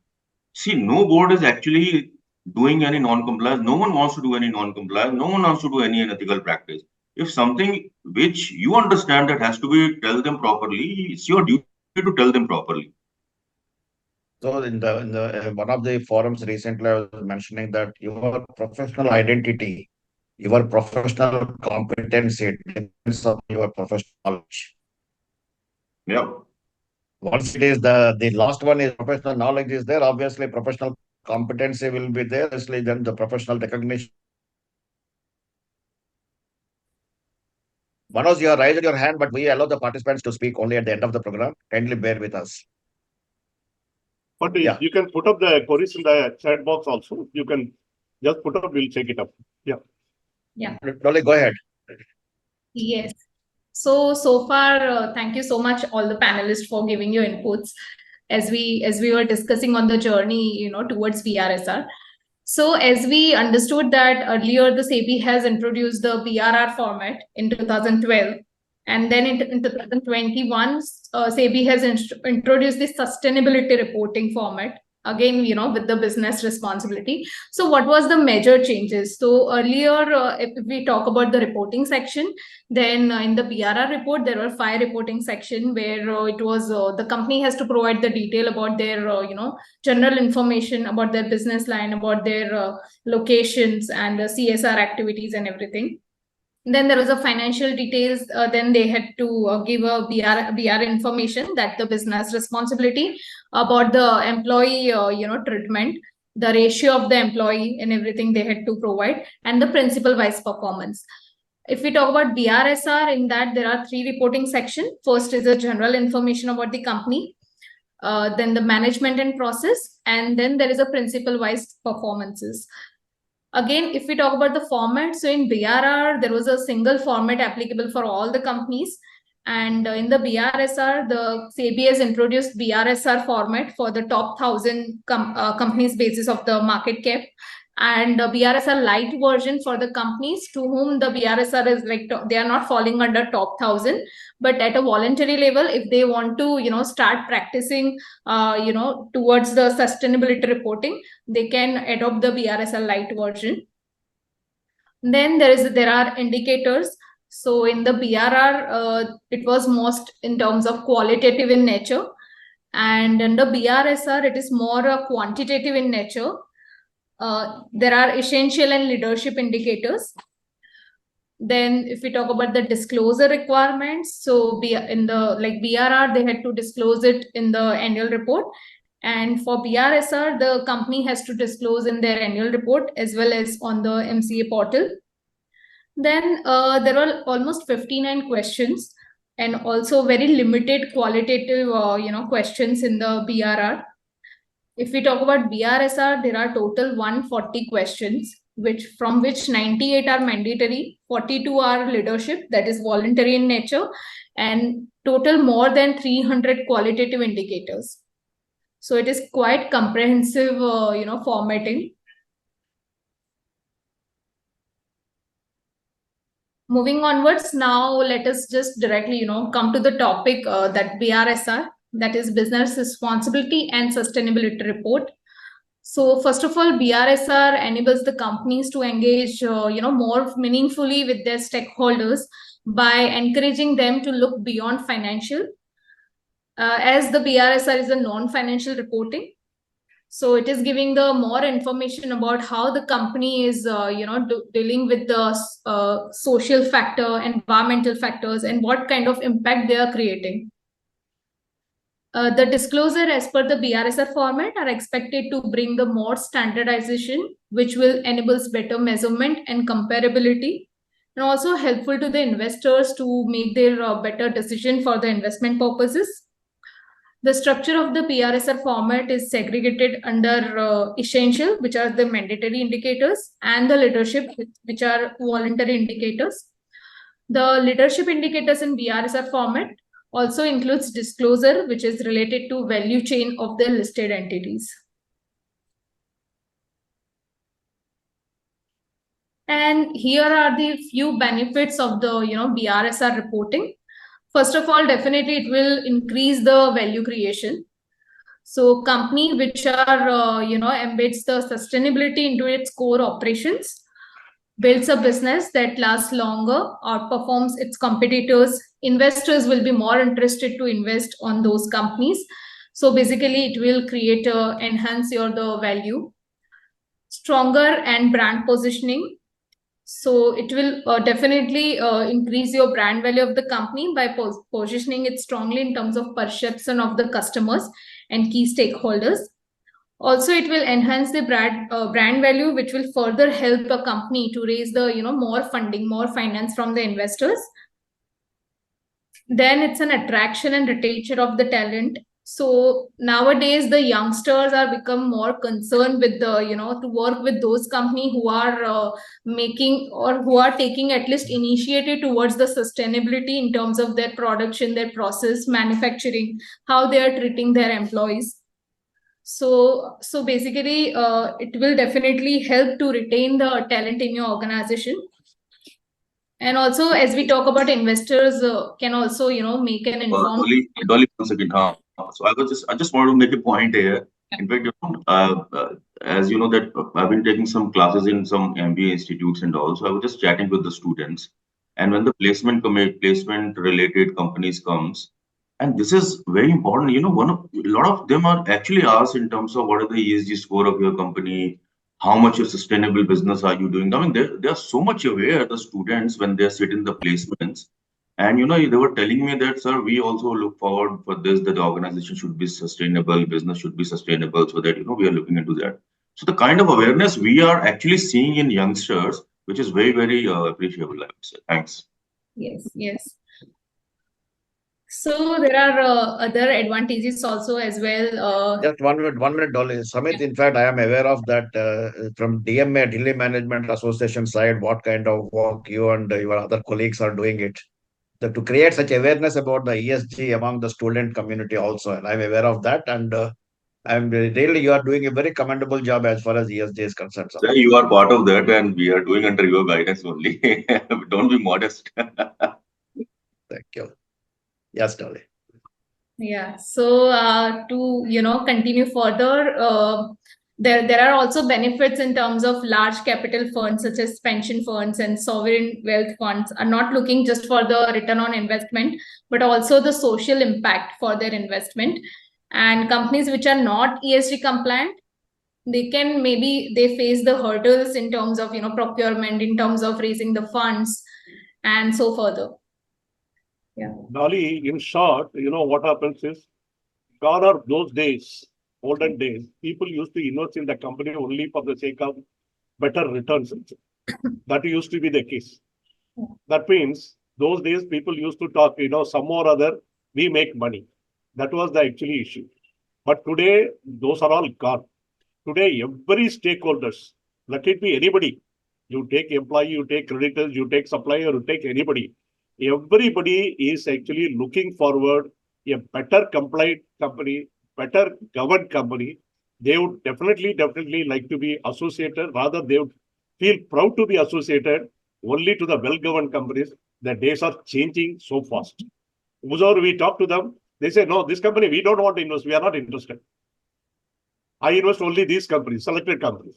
See, no board is actually doing any non-compliance. No one wants to do any non-compliance. No one wants to do any unethical practice. If something which you understand that has to be tell them properly, it's your duty to tell them properly. So in the one of the forums recently, I was mentioning that your professional identity, your professional competency depends on your professional knowledge. Yeah. Once it is the last one is professional knowledge is there, obviously professional competency will be there, obviously then the professional recognition. Manoj, you are raising your hand, but we allow the participants to speak only at the end of the program. Kindly bear with us. But you can put up the queries in the chat box also. You can just put up, we'll check it up. Yeah. Yeah. Dolly, go ahead. Yes. So far, thank you so much, all the panelists, for giving your inputs as we were discussing on the journey, towards BRSR. So as we understood that earlier, the SEBI has introduced the BRR format in 2012. And then in 2021, SEBI has introduced the sustainability reporting format, again, with the business responsibility. So what was the major changes? So earlier, if we talk about the reporting section, then in the BRR report, there were 5 reporting sections where it was the company has to provide the detail about their, general information about their business line, about their locations and CSR activities and everything. Then there was a financial details. Then they had to give a BR information, that the business responsibility about the employee, treatment, the ratio of the employee and everything they had to provide, and the principal wise performance. If we talk about BRSR, in that there are 3 reporting sections. First is the general information about the company, then the management and process, and then there is a principal wise performances. Again, if we talk about the format, so in BRR, there was a single format applicable for all the companies. And in the BRSR, the SEBI has introduced BRSR format for the top 1,000 companies basis of the market cap. and the BRSR light version for the companies to whom the BRSR is like, they are not falling under top 1000, but at a voluntary level, if they want to, start practicing, towards the sustainability reporting, they can adopt the BRSR light version. Then there are indicators. So in the BRR, it was most in terms of qualitative in nature, and in the BRSR, it is more quantitative in nature. There are essential and leadership indicators. Then if we talk about the disclosure requirements, so in the BRR, they had to disclose it in the annual report. And for BRSR, the company has to disclose in their annual report as well as on the MCA portal. Then there are almost 59 questions and also very limited qualitative, questions in the BRR. If we talk about BRSR, there are total 140 questions, from which 98 are mandatory, 42 are leadership, that is voluntary in nature, and total more than 300 qualitative indicators. So it is quite comprehensive, formatting. Moving onwards, now let us just directly, come to the topic that BRSR, that is Business Responsibility and Sustainability Report. So first of all, BRSR enables the companies to engage, more meaningfully with their stakeholders by encouraging them to look beyond financial. As the BRSR is a non-financial reporting, so it is giving the more information about how the company is, dealing with the social factor, environmental factors, and what kind of impact they are creating. The disclosure as per the BRSR format are expected to bring the more standardization, which will enable better measurement and comparability, and also helpful to the investors to make their better decision for the investment purposes. The structure of the BRSR format is segregated under essential, which are the mandatory indicators, and the leadership, which are voluntary indicators. The leadership indicators in BRSR format also includes disclosure, which is related to value chain of the listed entities. And here are the few benefits of the BRSR reporting. First of all, definitely it will increase the value creation. So company which are, embeds the sustainability into its core operations, builds a business that lasts longer, outperforms its competitors, investors will be more interested to invest on those companies. So basically it will create, enhance the value. Stronger and brand positioning. So it will definitely increase your brand value of the company by positioning it strongly in terms of perception of the customers and key stakeholders. Also, it will enhance the brand value, which will further help a company to raise the more funding, more finance from the investors. Then it's an attraction and retention of the talent. So nowadays the youngsters are become more concerned with the to work with those companies who are making or who are taking at least initiative towards the sustainability in terms of their production, their process, manufacturing, how they are treating their employees. So basically it will definitely help to retain the talent in your organization. And also, as we talk about investors, can also make an informed. Dolly, 1 second. So I just want to make a point here. In fact, as you know that I've been taking some classes in some MBA institutes and all. So I was just chatting with the students, and when the placement related companies comes, and this is very important. A lot of them are actually asked in terms of what are the ESG score of your company, how much of sustainable business are you doing. I mean, they are so much aware, the students, when they sit in the placements. And they were telling me that, sir, we also look forward for this, that the organization should be sustainable, business should be sustainable, so that we are looking into that. So the kind of awareness we are actually seeing in youngsters, which is very, very appreciable, I would say. Thanks. Yes. So there are other advantages also as well. Just 1 minute, Dolly. Samit, in fact, I am aware of that from DMA, Delhi Management Association side, what kind of work you and your other colleagues are doing it. To create such awareness about the ESG among the student community also. And I'm aware of that. And I'm really, you are doing a very commendable job as far as ESG is concerned. Sir, you are part of that, and we are doing under your guidance only. Don't be modest. Thank you. Yes, Dolly. Yeah, so to continue further, there are also benefits in terms of large capital funds such as pension funds and sovereign wealth funds are not looking just for the return on investment, but also the social impact for their investment. And companies which are not ESG compliant, they face the hurdles in terms of procurement, in terms of raising the funds, and so further. Yeah. Dolly, in short, what happens is, gone are those days, olden days, people used to invest in the company only for the sake of better returns. That used to be the case. That means those days people used to talk, some or other, we make money. That was the actually issue. But today, those are all gone. Today, every stakeholders, let it be anybody. You take employee, you take creditors, you take supplier, you take anybody. Everybody is actually looking forward a better compliant company, better governed company. They would definitely like to be associated. Rather, they would feel proud to be associated only to the well-governed companies. The days are changing so fast. Whoever we talk to them, they say, no, this company, we don't want to invest. We are not interested. I invest only these companies, selected companies.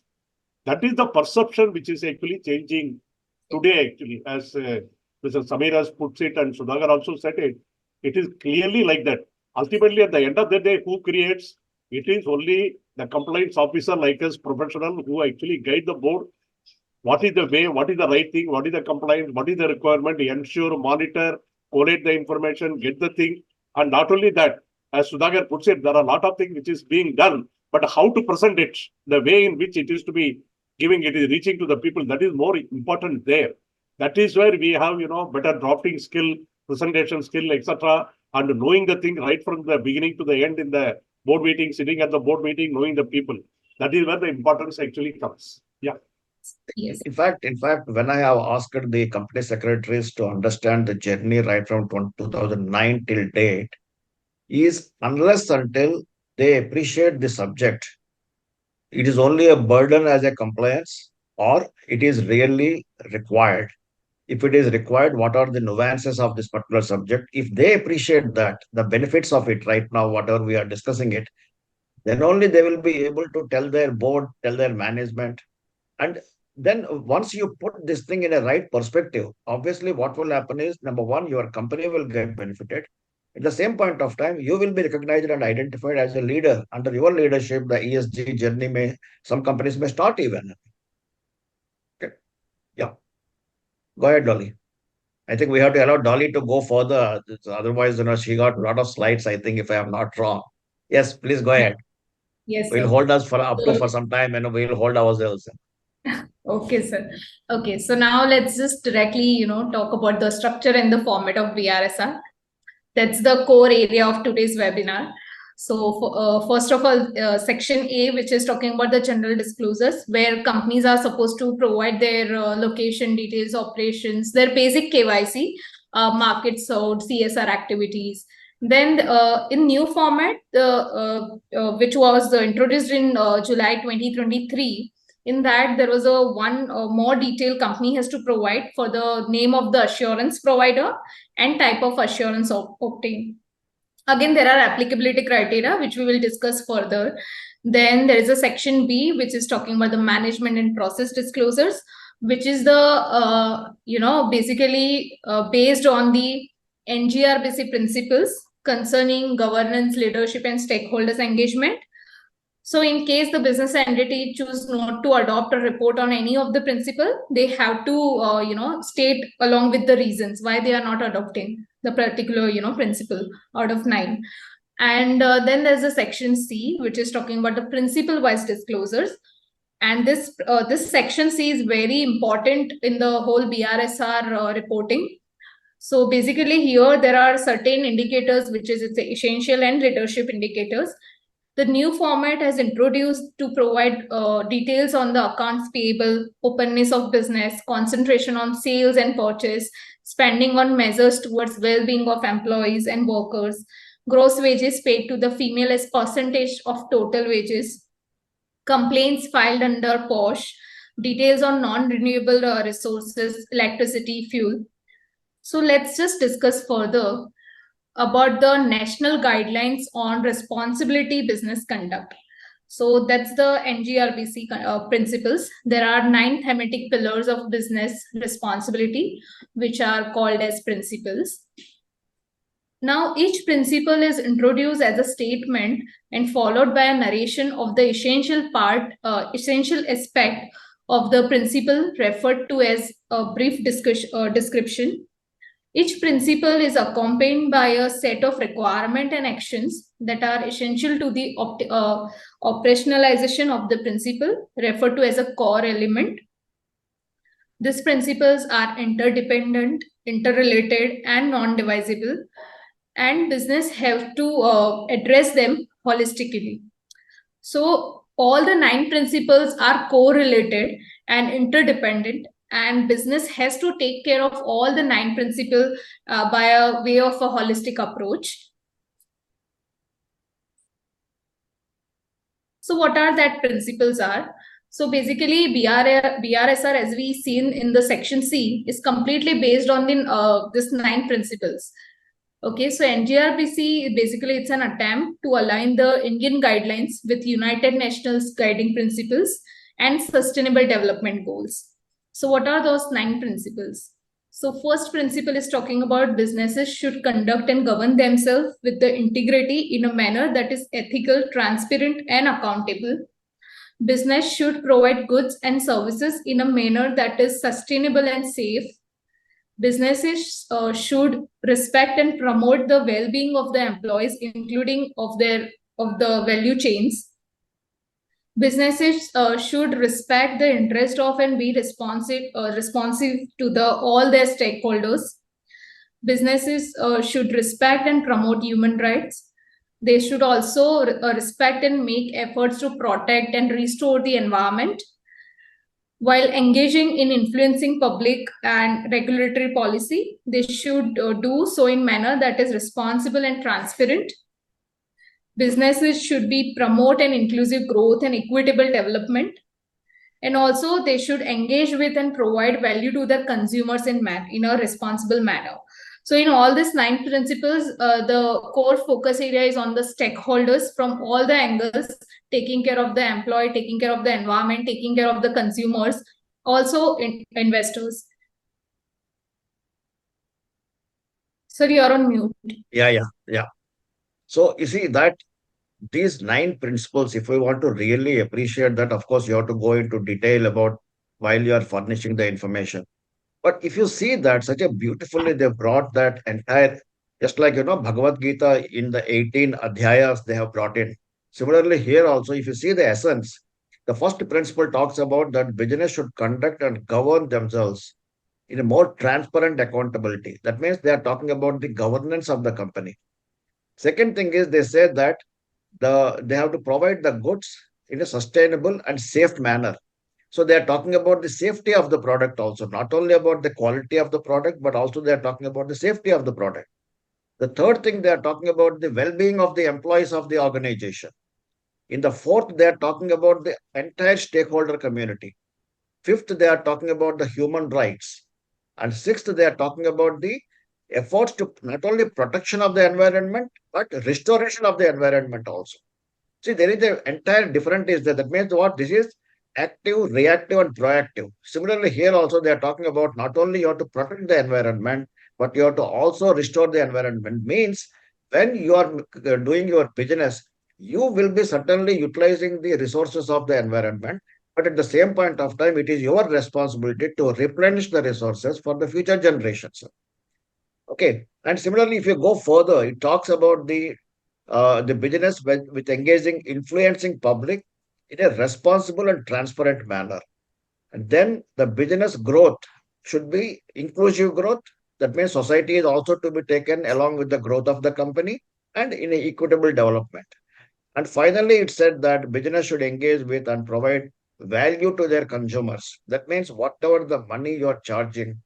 That is the perception which is actually changing today, actually, as Mr. Samir has put it and Sudhakar also said it. It is clearly like that. Ultimately, at the end of the day, who creates? It is only the compliance officer like us, professional, who actually guide the board. What is the way? What is the right thing? What is the compliance? What is the requirement? Ensure, monitor, collate the information, get the thing. And not only that, as Sudhakar puts it, there are a lot of things which is being done, but how to present it, the way in which it is to be giving, it is reaching to the people, that is more important there. That is where we have, better drafting skill, presentation skill, etc. And knowing the thing right from the beginning to the end in the board meeting, sitting at the board meeting, knowing the people. That is where the importance actually comes. Yeah. Yes. In fact, when I have asked the company secretaries to understand the journey right from 2009 till date, is unless until they appreciate the subject, it is only a burden as a compliance, or it is really required. If it is required, what are the nuances of this particular subject? If they appreciate that, the benefits of it right now, whatever we are discussing it, then only they will be able to tell their board, tell their management. And then once you put this thing in a right perspective, obviously what will happen is, number one, your company will get benefited. At the same point of time, you will be recognized and identified as a leader. Under your leadership, the ESG journey some companies may start even. Okay. Yeah. Go ahead, Dolly. I think we have to allow Dolly to go further. Otherwise, she got a lot of slides, I think, if I am not wrong. Yes, please go ahead. Yes, We'll sir. hold us for some time and we'll hold ourselves. Okay, sir. Okay, so now let's just directly, talk about the structure and the format of BRSR. That's the core area of today's webinar. So first of all, section A, which is talking about the general disclosures, where companies are supposed to provide their location details, operations, their basic KYC, market sold, CSR activities. Then in new format, which was introduced in July 2023, in that there was a one more detailed company has to provide for the name of the assurance provider and type of assurance obtained. Again, there are applicability criteria, which we will discuss further. Then there is a section B, which is talking about the management and process disclosures, which is the, basically based on the NGRBC principles concerning governance, leadership, and stakeholders engagement. So in case the business entity choose not to adopt or report on any of the principle, they have to, state along with the reasons why they are not adopting the particular, principle out of 9. And then there's a section C, which is talking about the principle-wise disclosures. And this section C is very important in the whole BRSR reporting. So basically here there are certain indicators, which is its essential and leadership indicators. The new format has introduced to provide details on the accounts payable, openness of business, concentration on sales and purchase, spending on measures towards well-being of employees and workers, gross wages paid to the female as percentage of total wages, complaints filed under POSH, details on non-renewable resources, electricity, fuel. So let's just discuss further about the national guidelines on responsibility business conduct. So that's the NGRBC principles. There are 9 thematic pillars of business responsibility, which are called as principles. Now, each principle is introduced as a statement and followed by a narration of the essential aspect of the principle referred to as a brief description. Each principle is accompanied by a set of requirements and actions that are essential to the operationalization of the principle, referred to as a core element. These principles are interdependent, interrelated, and non-divisible, and business have to address them holistically. So all the 9 principles are correlated and interdependent, and business has to take care of all the 9 principles by a way of a holistic approach. So what are that principles are? So basically BRSR, as we seen in the section C, is completely based on this 9 principles. Okay, so NGRBC, basically it's an attempt to align the Indian guidelines with United Nations guiding principles and sustainable development goals. So what are those 9 principles? So first principle is talking about businesses should conduct and govern themselves with the integrity in a manner that is ethical, transparent, and accountable. Business should provide goods and services in a manner that is sustainable and safe. Businesses should respect and promote the well-being of the employees, including of the value chains. Businesses should respect the interest of and be responsive to all their stakeholders. Businesses should respect and promote human rights. They should also respect and make efforts to protect and restore the environment. While engaging in influencing public and regulatory policy, they should do so in a manner that is responsible and transparent. Businesses should promote an inclusive growth and equitable development. And also they should engage with and provide value to their consumers in a responsible manner. So in all these 9 principles, the core focus area is on the stakeholders from all the angles, taking care of the employee, taking care of the environment, taking care of the consumers, also investors. Sorry, you're on mute. Yeah. So you see that these 9 principles, if we want to really appreciate that, of course, you have to go into detail about while you are furnishing the information. But if you see that such a beautifully, they brought that entire, just like, Bhagavad Gita in the 18 adhyayas they have brought in. Similarly, here also, if you see the essence, the first principle talks about that business should conduct and govern themselves in a more transparent accountability. That means they are talking about the governance of the company. Second thing is they say that they have to provide the goods in a sustainable and safe manner. So they are talking about the safety of the product also, not only about the quality of the product, but also they are talking about the safety of the product. The third thing, they are talking about the well-being of the employees of the organization. In the fourth, they are talking about the entire stakeholder community. Fifth, they are talking about the human rights. And sixth, they are talking about the efforts to not only protection of the environment, but restoration of the environment also. See, there is an entire different is that. That means what this is active, reactive, and proactive. Similarly, here also they are talking about not only you have to protect the environment, but you have to also restore the environment. Means when you are doing your business, you will be certainly utilizing the resources of the environment, but at the same point of time, it is your responsibility to replenish the resources for the future generations. Okay, and similarly, if you go further, it talks about the business with engaging, influencing public in a responsible and transparent manner. And then the business growth should be inclusive growth. That means society is also to be taken along with the growth of the company and in an equitable development. And finally, it said that business should engage with and provide value to their consumers. That means whatever the money you are charging,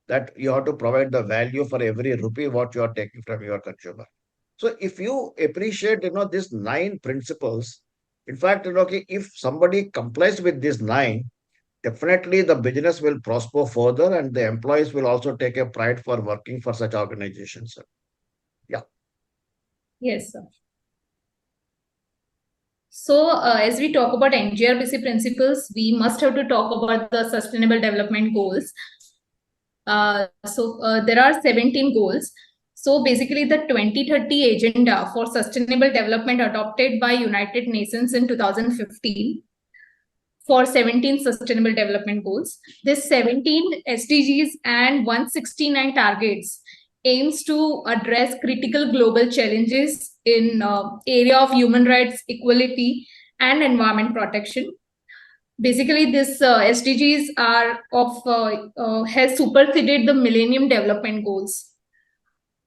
that you have to provide the value for every rupee what you are taking from your consumer. So if you appreciate, these 9 principles, in fact, okay, if somebody complies with these 9, definitely the business will prosper further and the employees will also take a pride for working for such organizations. Sir. Yeah. Yes, sir. So, as we talk about NGRBC principles, we must have to talk about the Sustainable Development Goals. There are 17 goals. So basically the 2030 agenda for sustainable development adopted by United Nations in 2015 for 17 sustainable development goals. This 17 SDGs and 169 targets aims to address critical global challenges in area of human rights, equality, and environment protection. Basically, this SDGs has superseded the Millennium Development Goals.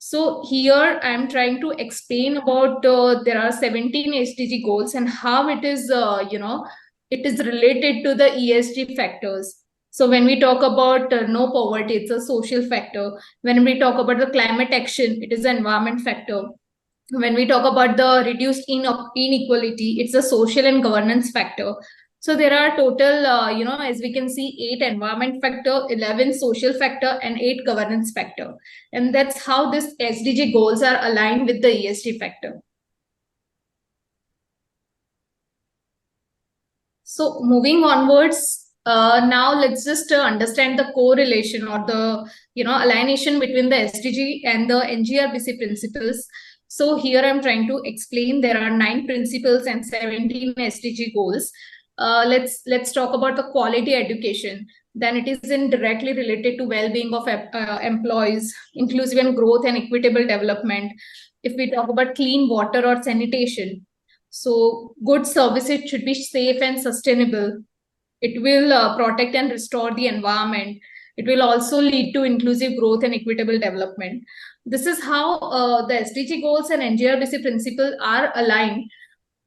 So here I am trying to explain about there are 17 SDG goals and how it is it is related to the ESG factors. So when we talk about no poverty, it's a social factor. When we talk about the climate action, it is an environment factor. When we talk about the reduced inequality, it's a social and governance factor. So there are total, as we can see, 8 environment factor, 11 social factor, and 8 governance factor. And that's how this SDG goals are aligned with the ESG factor. So moving onwards, now let's just understand the correlation or the alignation between the SDG and the NGRBC principles. So here I'm trying to explain there are 9 principles and 17 SDG goals. Let's talk about the quality education. Then it is directly related to well-being of employees, inclusive and growth and equitable development. If we talk about clean water or sanitation, so good services should be safe and sustainable. It will protect and restore the environment. It will also lead to inclusive growth and equitable development. This is how the SDG goals and NGRBC principles are aligned.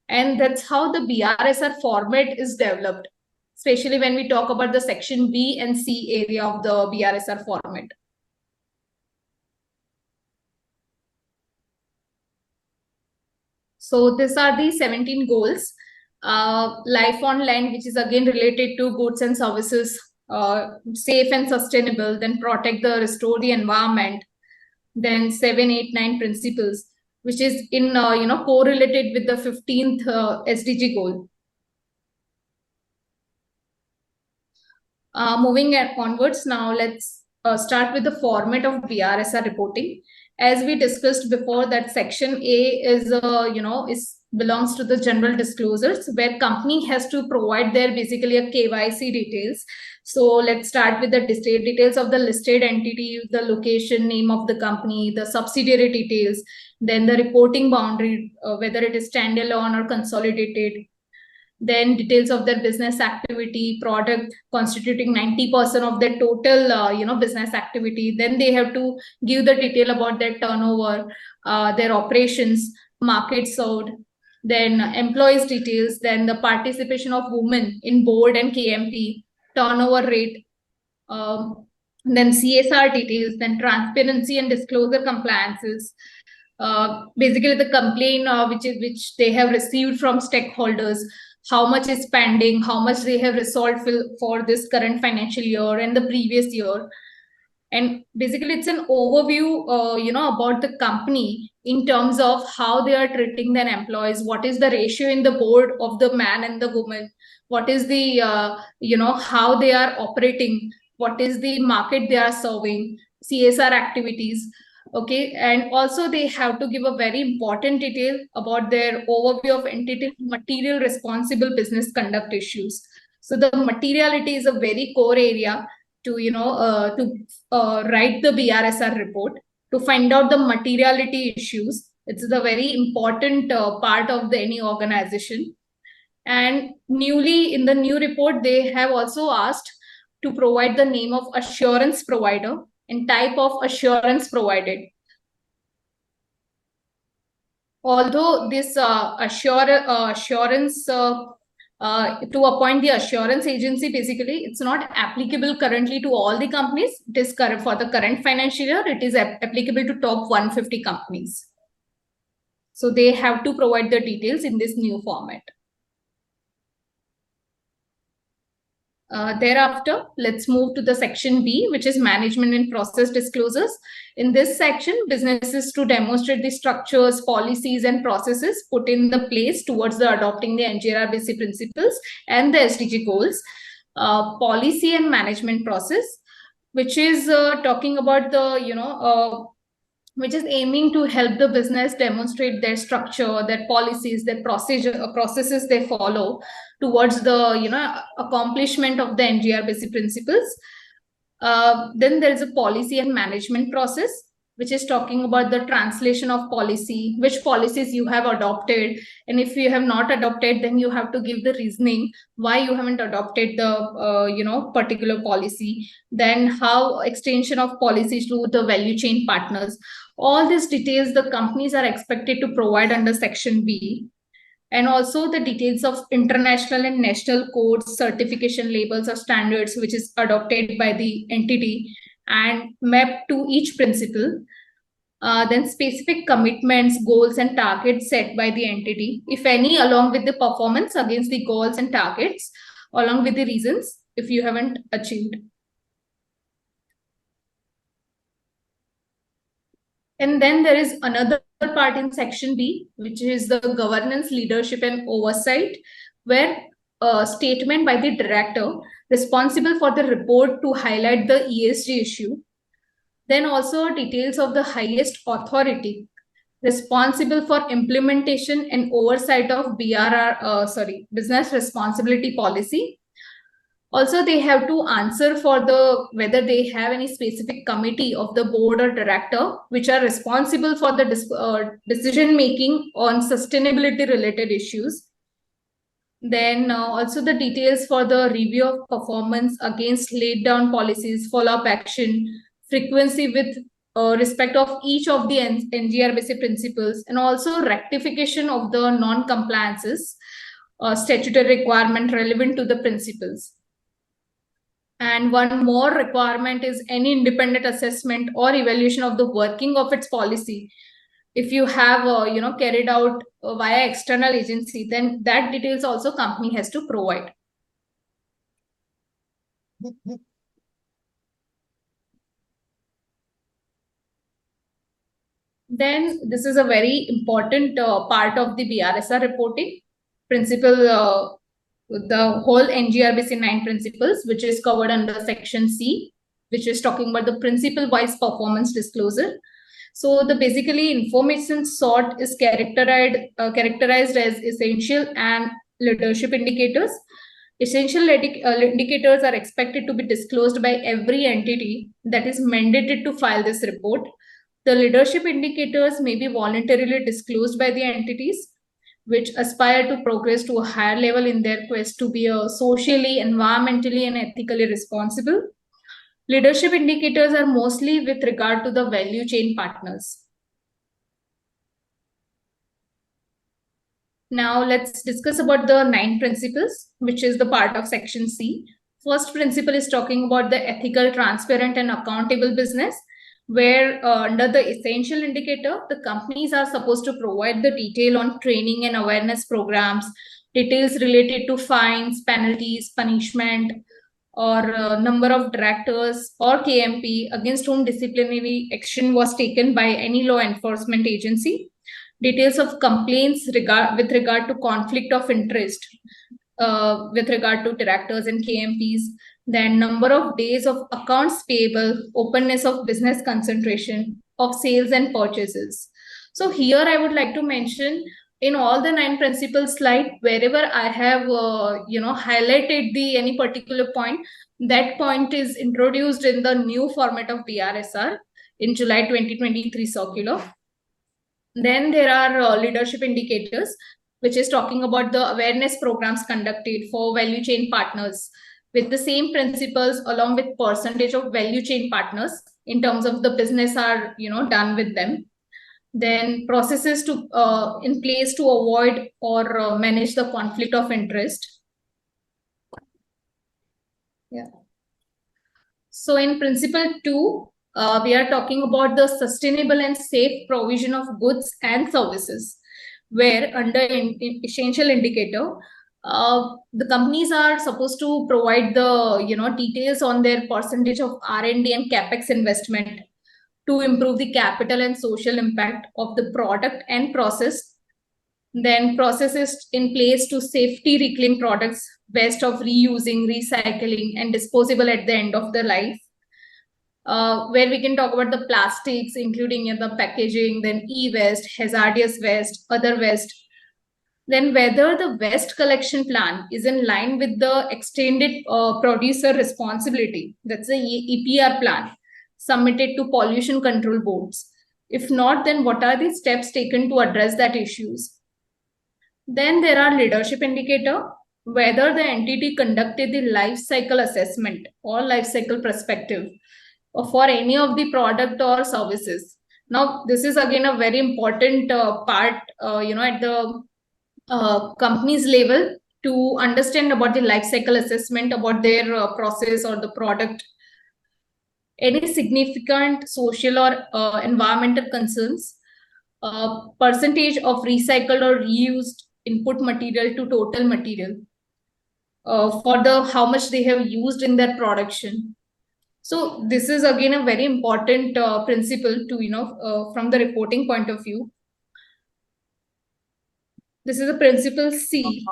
And that's how the BRSR format is developed, especially when we talk about the section B and C area of the BRSR format. So these are the 17 goals. Life on land, which is again related to goods and services, safe and sustainable, then protect restore the environment. Then 7, 8, 9 principles, which is in correlated with the 15th SDG goal. Moving onwards now, let's start with the format of BRSR reporting. As we discussed before, that section A is belongs to the general disclosures, where company has to provide their basically a KYC details. So let's start with the details of the listed entity, the location, name of the company, the subsidiary details, then the reporting boundary, whether it is standalone or consolidated, then details of their business activity, product constituting 90% of their total, business activity. Then they have to give the detail about their turnover, their operations, market served, then employees details, then the participation of women in board and KMP, turnover rate, then CSR details, then transparency and disclosure compliances, basically the complaint which they have received from stakeholders, how much is pending, how much they have resolved for this current financial year and the previous year. And basically it's an overview, about the company in terms of how they are treating their employees, what is the ratio in the board of the man and the woman, what is the, how they are operating, what is the market they are serving, CSR activities. Okay, and also they have to give a very important detail about their overview of entity material responsible business conduct issues. So the materiality is a very core area to write the BRSR report, to find out the materiality issues. It's the very important part of any organization. And newly in the new report, they have also asked to provide the name of assurance provider and type of assurance provided. Although this assurance to appoint the assurance agency, basically it's not applicable currently to all the companies. It is for the current financial year, it is applicable to top 150 companies. So they have to provide the details in this new format. Thereafter, let's move to the section B, which is management and process disclosures. In this section, businesses to demonstrate the structures, policies, and processes put in the place towards the adopting the NGRBC principles and the SDG goals. Policy and management process, which is talking about the, which is aiming to help the business demonstrate their structure, their policies, their processes they follow towards the accomplishment of the NGRBC principles. Then there is a policy and management process, which is talking about the translation of policy, which policies you have adopted, and if you have not adopted, then you have to give the reasoning why you haven't adopted the particular policy. Then how extension of policies to the value chain partners. All these details the companies are expected to provide under section B. And also the details of international and national codes, certification labels or standards, which is adopted by the entity and mapped to each principle. Then specific commitments, goals, and targets set by the entity, if any, along with the performance against the goals and targets, along with the reasons if you haven't achieved. And then there is another part in section B, which is the governance, leadership, and oversight, where a statement by the director responsible for the report to highlight the ESG issue. Then also details of the highest authority responsible for implementation and oversight of business responsibility policy. Also, they have to answer for whether they have any specific committee of the board or director which are responsible for the decision making on sustainability related issues. Then also the details for the review of performance against laid down policies, follow-up action, frequency with respect of each of the NGRBC principles, and also rectification of the non-compliances, statutory requirement relevant to the principles. And one more requirement is any independent assessment or evaluation of the working of its policy. If you have, carried out via external agency, then that details also company has to provide. Then this is a very important part of the BRSR reporting principle. The whole NGRBC 9 principles, which is covered under section C, which is talking about the principle-wise performance disclosure. So the basically information sought is characterized as essential and leadership indicators. Essential indicators are expected to be disclosed by every entity that is mandated to file this report. The leadership indicators may be voluntarily disclosed by the entities which aspire to progress to a higher level in their quest to be socially, environmentally, and ethically responsible. Leadership indicators are mostly with regard to the value chain partners. Now let's discuss about the 9 principles, which is the part of section C. First principle is talking about the ethical, transparent, and accountable business, where under the essential indicator, the companies are supposed to provide the detail on training and awareness programs, details related to fines, penalties, punishment, or number of directors or KMP against whom disciplinary action was taken by any law enforcement agency, details of complaints with regard to conflict of interest with regard to directors and KMPs, then number of days of accounts payable, openness of business concentration, of sales and purchases. So here I would like to mention in all the 9 principles slide, wherever I have highlighted any particular point, that point is introduced in the new format of BRSR in July 2023 circular. Then there are leadership indicators, which is talking about the awareness programs conducted for value chain partners with the same principles along with percentage of value chain partners in terms of the business are done with them. Then processes to in place to avoid or manage the conflict of interest. Yeah. So in principle 2, we are talking about the sustainable and safe provision of goods and services. where under essential indicator, the companies are supposed to provide the details on their percentage of R&D and capex investment to improve the capital and social impact of the product and process. Then processes in place to safety reclaim products best of reusing, recycling, and disposable at the end of the life. Where we can talk about the plastics, including the packaging, then e-waste, hazardous waste, other waste. Then whether the waste collection plan is in line with the extended producer responsibility, that's the EPR plan, submitted to pollution control boards. If not, then what are the steps taken to address that issues? Then there are leadership indicator, whether the entity conducted the life cycle assessment or life cycle perspective for any of the product or services. Now, this is again a very important part, at the company's level to understand about the life cycle assessment about their process or the product. Any significant social or environmental concerns, percentage of recycled or reused input material to total material, for the how much they have used in their production. So this is again a very important principle to from the reporting point of view. This is a principle C.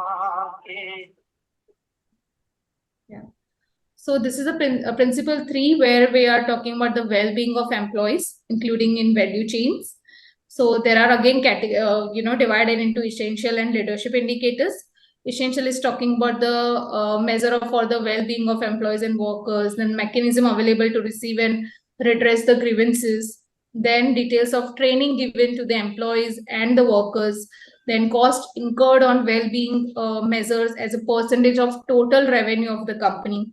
Yeah. So this is a principle 3, where we are talking about the well-being of employees, including in value chains. So there are again divided into essential and leadership indicators. Essential is talking about the measure for the well-being of employees and workers, then mechanism available to receive and redress the grievances, then details of training given to the employees and the workers, then cost incurred on well-being measures as a percentage of total revenue of the company,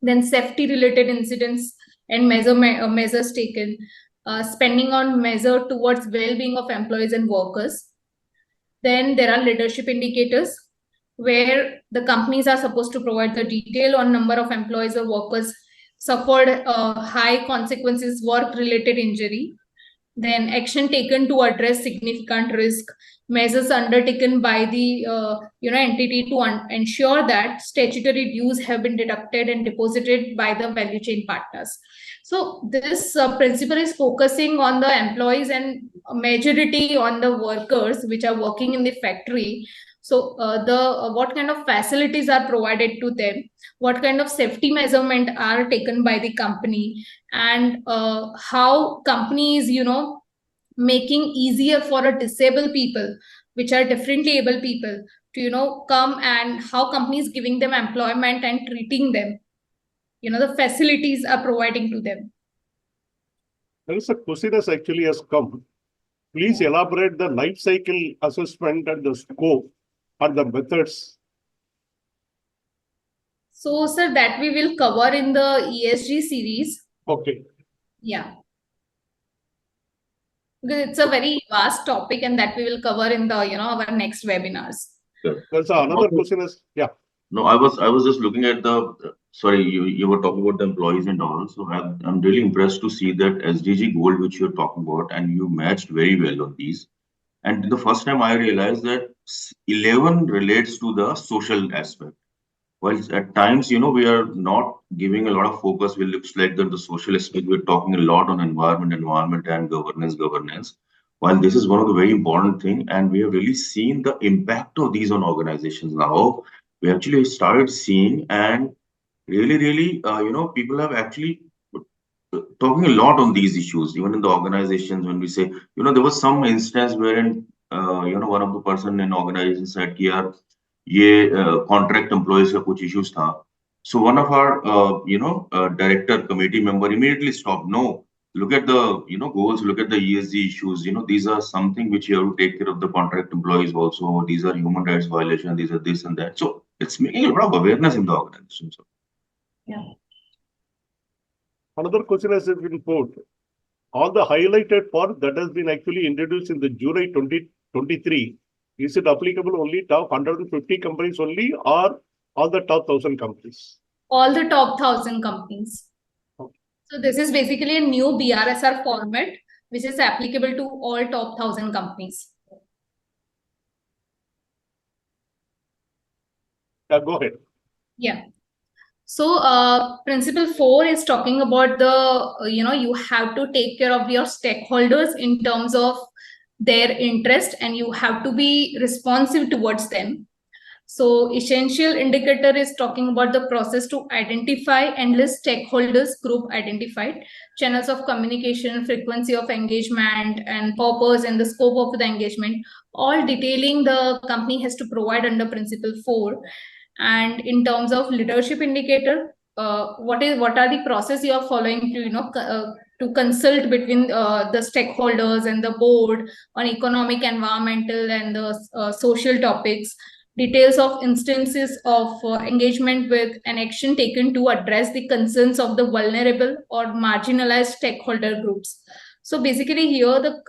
then safety related incidents and measures taken, spending on measure towards well-being of employees and workers. Then there are leadership indicators, where the companies are supposed to provide the detail on number of employees or workers suffered high consequences work-related injury, then action taken to address significant risk, measures undertaken by the entity to ensure that statutory dues have been deducted and deposited by the value chain partners. So this principle is focusing on the employees and majority on the workers which are working in the factory. So what kind of facilities are provided to them, what kind of safety measurement are taken by the company, and how companies making easier for a disabled people, which are differently able people, to come, and how companies giving them employment and treating them, the facilities are providing to them. There is a question that actually has come. Please elaborate the life cycle assessment and the scope and the methods. So, sir, that we will cover in the ESG series. Okay. Yeah. Because it's a very vast topic, and that we will cover in the our next webinars. There's another question is, yeah. No, I was just looking at the, sorry, you were talking about the employees and all. So I'm really impressed to see that SDG goal which you're talking about, and you matched very well on these. And the first time I realized that 11 relates to the social aspect. While at times, we are not giving a lot of focus. It looks like that the social aspect, we're talking a lot on environment and governance. While this is one of the very important thing, and we have really seen the impact of these on organizations now. We actually started seeing, and really, people have actually talking a lot on these issues, even in the organizations. When we say, there was some instance wherein, one of the person in organization said, "Yaar, ye contract employees ka kuch issues tha." So one of our, director committee member immediately stopped. No, look at the, goals, look at the ESG issues. These are something which you have to take care of the contract employees also. These are human rights violations. These are this and that. So it's making a lot of awareness in the organization. So. Yeah. Another question has been put. All the highlighted part that has been actually introduced in the July 2023, is it applicable only top 150 companies only, or all the top 1,000 companies? All the top 1,000 companies. Okay. So this is basically a new BRSR format, which is applicable to all top 1,000 companies. Go ahead. Yeah. So, principle 4 is talking about the, you have to take care of your stakeholders in terms of their interest, and you have to be responsive towards them. So, essential indicator is talking about the process to identify and list stakeholders, group identified, channels of communication, frequency of engagement, and purpose and the scope of the engagement, all detailing the company has to provide under principle 4. And in terms of leadership indicator, what are the process you are following to to consult between the stakeholders and the board on economic, environmental, and the social topics, details of instances of engagement with an action taken to address the concerns of the vulnerable or marginalized stakeholder groups. So basically here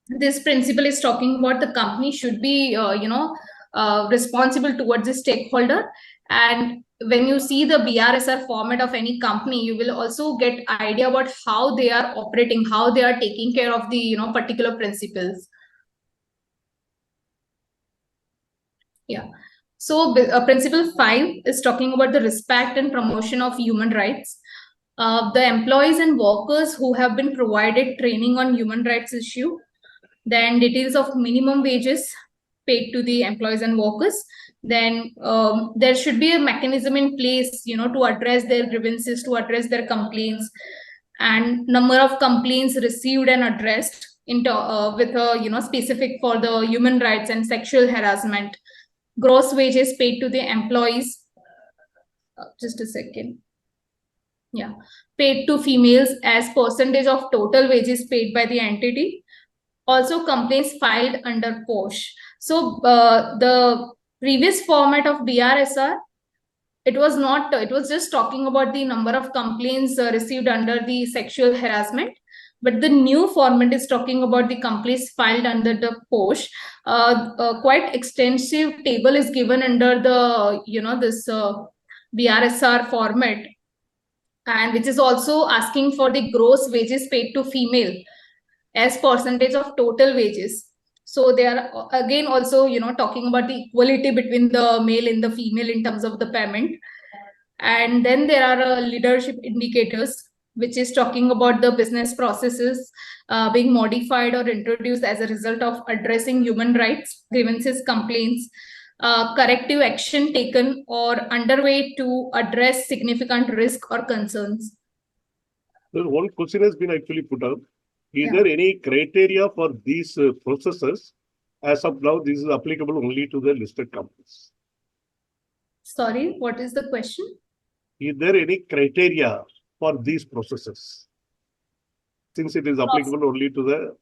this principle is talking about the company should be responsible towards the stakeholder. And when you see the BRSR format of any company, you will also get idea about how they are operating, how they are taking care of the particular principles. Yeah. So principle 5 is talking about the respect and promotion of human rights. The employees and workers who have been provided training on human rights issue, then details of minimum wages paid to the employees and workers. Then there should be a mechanism in place, to address their grievances, to address their complaints, and number of complaints received and addressed with a specific for the human rights and sexual harassment, gross wages paid to the employees. Just a second. Yeah, paid to females as percentage of total wages paid by the entity. Also complaints filed under POSH. So the previous format of BRSR, it was just talking about the number of complaints received under the sexual harassment. But the new format is talking about the complaints filed under the POSH. Quite extensive table is given under the, this BRSR format, and which is also asking for the gross wages paid to female as percentage of total wages. So they are again also talking about the equality between the male and the female in terms of the payment. And then there are leadership indicators, which is talking about the business processes being modified or introduced as a result of addressing human rights grievances, complaints, corrective action taken or underway to address significant risk or concerns. So one question has been actually put up. Is Yeah. there any criteria for these processes? As of now, this is applicable only to the listed companies. Sorry, what is the question? Is there any criteria for these processes? Since it is applicable only to the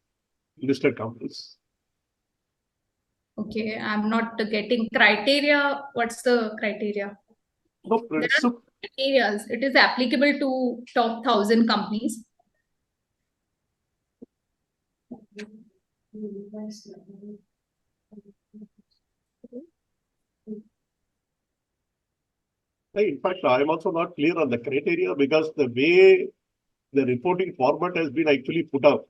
listed companies. Okay, I'm not getting criteria. What's the criteria? No, There are principle. criteria. It is applicable to top 1,000 companies. In fact, I am also not clear on the criteria because the way the reporting format has been actually put up,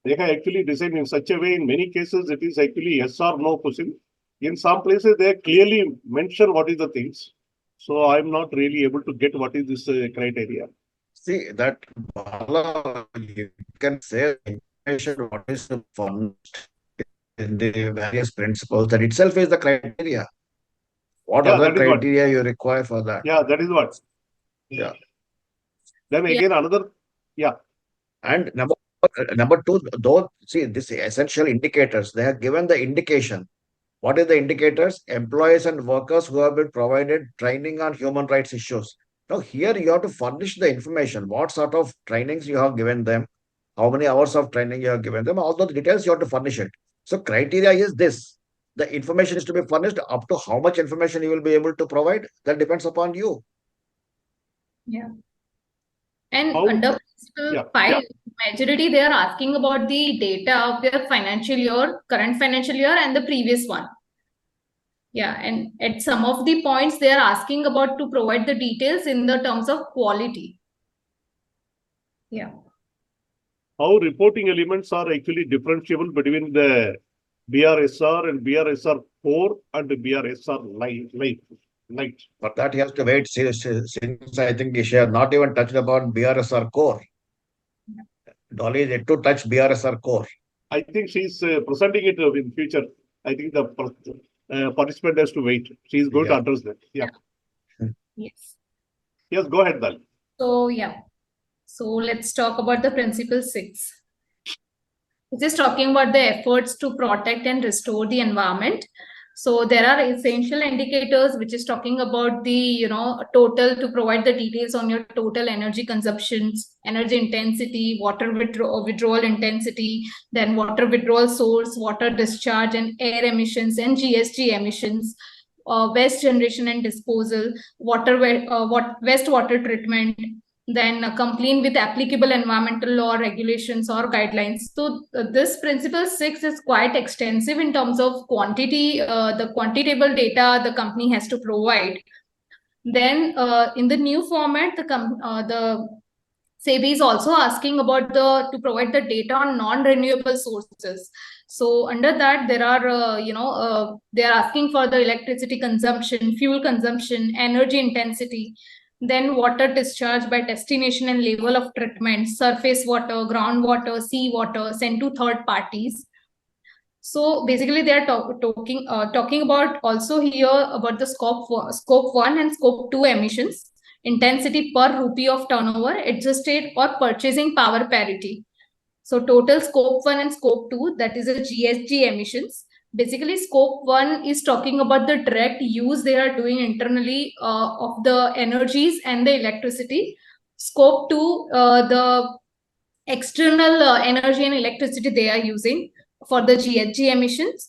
they have actually designed in such a way, in many cases, it is actually yes or no question. In some places, they clearly mention what is the things. So I'm not really able to get what is this criteria. See that Bala, you can say information what is the fund in the various principles, that itself is the criteria. What Yeah, other that is what. criteria you require for that? Yeah, that is what. Yeah. Then Yeah. again, another, yeah. And number two, though, see this essential indicators, they have given the indication. What is the indicators? Employees and workers who have been provided training on human rights issues. Now, here you have to furnish the information. What sort of trainings you have given them? How many hours of training you have given them? All those details you have to furnish it. So, criteria is this. The information is to be furnished. Up to how much information you will be able to provide, that depends upon you. Yeah. And How- under principle Yeah, 5, majority they are asking about the data of their financial year, current financial year, and the previous one. Yeah, and at some of the points they are asking about to provide the details in the terms of quality. Yeah. how reporting elements are actually differentiable between the BRSR and BRSR core and BRSR light. But that he has to wait since I think she has not even touched upon BRSR core. Dolly is yet to touch BRSR core. I think she's presenting it in future. I think the participant has to wait. She's going to address that. Yeah. Yes. Yes, go ahead, Dal. So yeah. So let's talk about the principle 6. This is talking about the efforts to protect and restore the environment. So there are essential indicators which is talking about the total, to provide the details on your total energy consumptions, energy intensity, water withdrawal intensity, then water withdrawal source, water discharge and air emissions and GHG emissions, waste generation and disposal, wastewater treatment, then complying with applicable environmental law regulations or guidelines. So this principle 6 is quite extensive in terms of quantity, the quantitable data the company has to provide. Then in the new format, the SEBI is also asking about to provide the data on non-renewable sources. So under that, there are, they are asking for the electricity consumption, fuel consumption, energy intensity, then water discharge by destination and level of treatment, surface water, groundwater, sea water sent to third parties. So basically, they are talking about also here about the scope 1 and scope 2 emissions, intensity per rupee of turnover, adjusted or purchasing power parity. So total scope 1 and scope 2, that is a GHG emissions. Basically, scope 1 is talking about the direct use they are doing internally of the energies and the electricity. Scope 2, the external energy and electricity they are using for the GHG emissions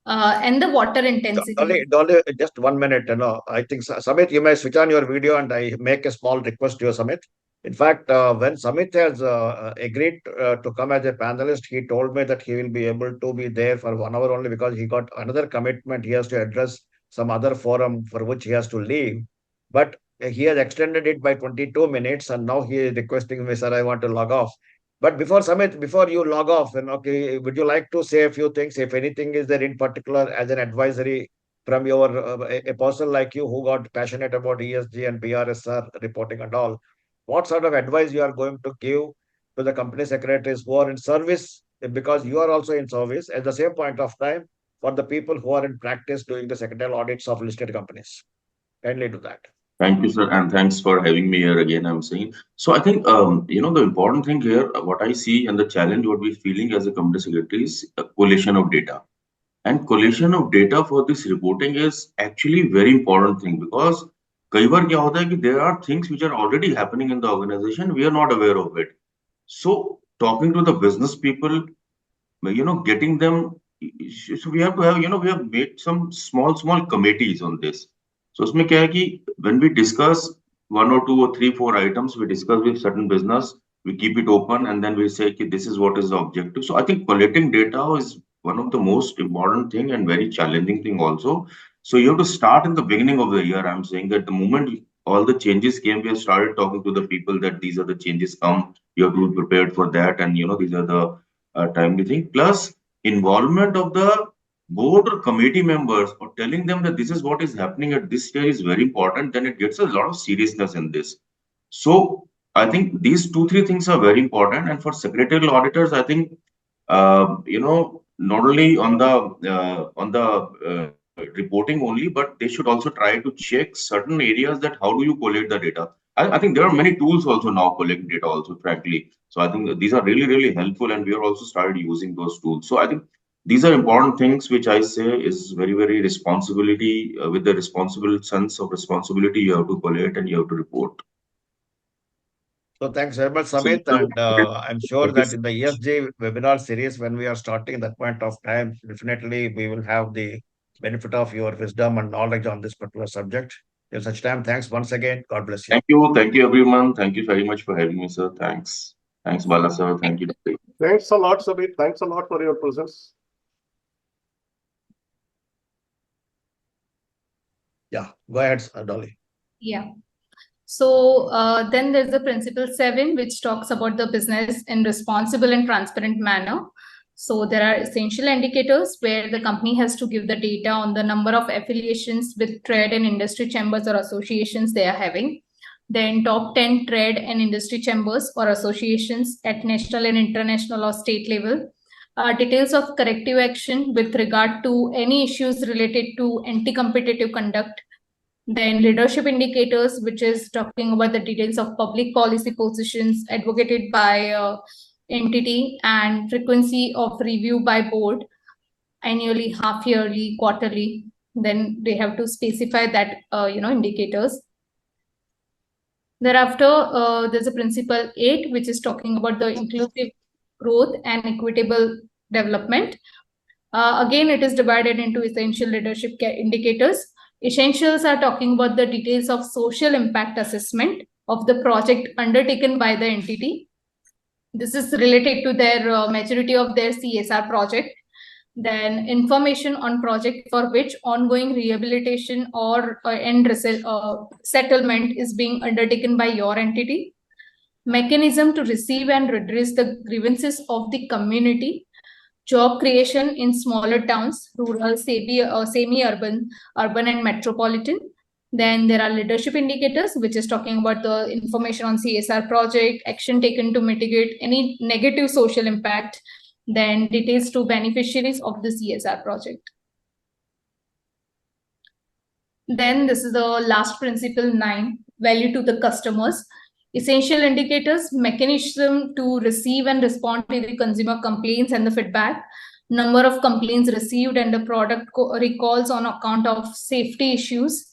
and the water intensity. Dolly, just 1 minute. I think Samit, you may switch on your video and I make a small request to you, Samit. In fact, when Samit has agreed to come as a panelist, he told me that he will be able to be there for 1 hour only because he got another commitment. He has to address some other forum for which he has to leave. But he has extended it by 22 minutes and now he is requesting me, sir, I want to log off. But before Samit, before you log off, okay, would you like to say a few things, if anything is there in particular as an advisory from your a person like you who got passionate about ESG and BRSR reporting and all? What sort of advice you are going to give to the company secretaries who are in service, because you are also in service at the same point of time for the people who are in practice doing the secretarial audits of listed companies? Kindly do that. Thank you, sir, and thanks for having me here again. I'm saying so. I think the important thing here, what I see and the challenge what we're feeling as a company secretary is a collation of data, and collation of data for this reporting is actually very important thing because कई बार क्या होता है कि there are things which are already happening in the organization, we are not aware of it. So talking to the business people, getting them. So we have to have, we have made some small committees on this. So उसमें क्या है कि when we discuss 1 or 2 or 3, 4 items, we discuss with certain business, we keep it open and then we say this is what is the objective. So I think collecting data is one of the most important thing and very challenging thing also. So you have to start in the beginning of the year. I'm saying that the moment all the changes came, we have started talking to the people that these are the changes come, you have to be prepared for that, and these are the timely thing. Plus involvement of the board or committee members or telling them that this is what is happening at this stage is very important, then it gets a lot of seriousness in this. So I think these 2-3 things are very important. And for secretarial auditors, I think, not only on the reporting only, but they should also try to check certain areas that how do you collect the data. I think there are many tools also now collecting data also, frankly. So I think these are really helpful and we are also started using those tools. So I think these are important things which I say is very responsibility with the responsible sense of responsibility you have to collect and you have to report. So thanks very much, Samit. And I'm sure that in the ESG webinar series, when we are starting at that point of time, definitely we will have the benefit of your wisdom and knowledge on this particular subject. Till such time, thanks once again. God bless you. Thank you everyone. Thank you very much for having me, sir. Thanks Bala sir. Thank you. Thanks a lot, Samit. Thanks a lot for your presence. Yeah, go ahead, Dolly. Yeah. So then there's the principle 7, which talks about the business in responsible and transparent manner. So there are essential indicators where the company has to give the data on the number of affiliations with trade and industry chambers or associations they are having. Then top 10 trade and industry chambers or associations at national and international or state level. Details of corrective action with regard to any issues related to anti-competitive conduct. Then leadership indicators, which is talking about the details of public policy positions advocated by entity and frequency of review by board, annually, half yearly, quarterly. Then they have to specify that, indicators. Thereafter, there's a principle 8, which is talking about the inclusive growth and equitable development. Again, it is divided into essential leadership indicators. Essentials are talking about the details of social impact assessment of the project undertaken by the entity. This is related to their maturity of their CSR project. Then information on project for which ongoing rehabilitation or end settlement is being undertaken by your entity. Mechanism to receive and redress the grievances of the community. Job creation in smaller towns, rural, semi-urban, urban and metropolitan. Then there are leadership indicators, which is talking about the information on CSR project, action taken to mitigate any negative social impact, then details to beneficiaries of the CSR project. Then this is the last principle 9, value to the customers. Essential indicators, mechanism to receive and respond to the consumer complaints and the feedback, number of complaints received and the product recalls on account of safety issues,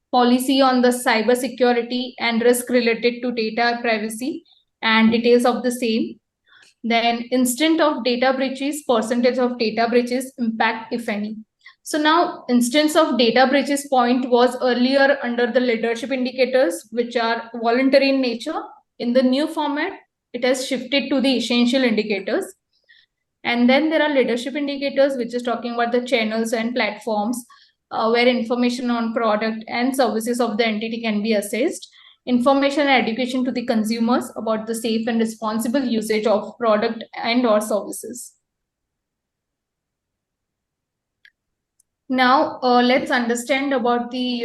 policy on the cyber security and risk related to data privacy and details of the same. Then instant of data breaches, percentage of data breaches, impact if any. So now instance of data breaches point was earlier under the leadership indicators, which are voluntary in nature. In the new format, it has shifted to the essential indicators. And then there are leadership indicators, which is talking about the channels and platforms where information on product and services of the entity can be assessed. Information and education to the consumers about the safe and responsible usage of product and or services. Now, let's understand about the,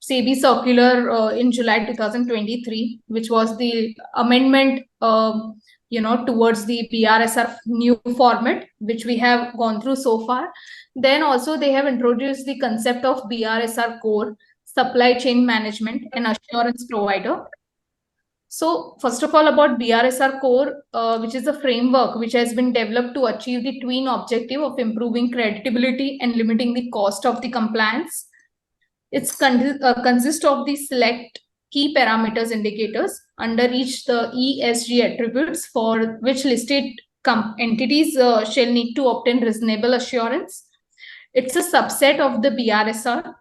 SEBI circular in July 2023, which was the amendment, towards the BRSR new format, which we have gone through so far. Then also they have introduced the concept of BRSR core, supply chain management and assurance provider. So first of all, about BRSR core, which is a framework which has been developed to achieve the twin objective of improving credibility and limiting the cost of the compliance. It's consists of the select key parameters indicators under each the ESG attributes for which listed entities shall need to obtain reasonable assurance. It's a subset of the BRSR.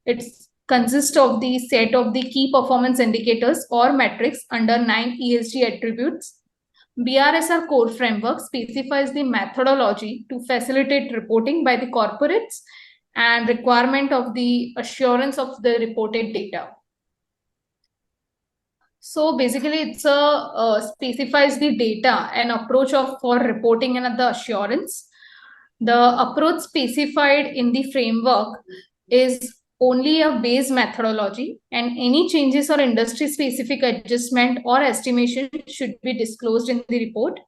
It's consists of the set of the key performance indicators or metrics under 9 ESG attributes. BRSR core framework specifies the methodology to facilitate reporting by the corporates and requirement of the assurance of the reported data. So basically, it's specifies the data and approach for reporting and the assurance. The approach specified in the framework is only a base methodology, and any changes or industry specific adjustment or estimation should be disclosed in the report.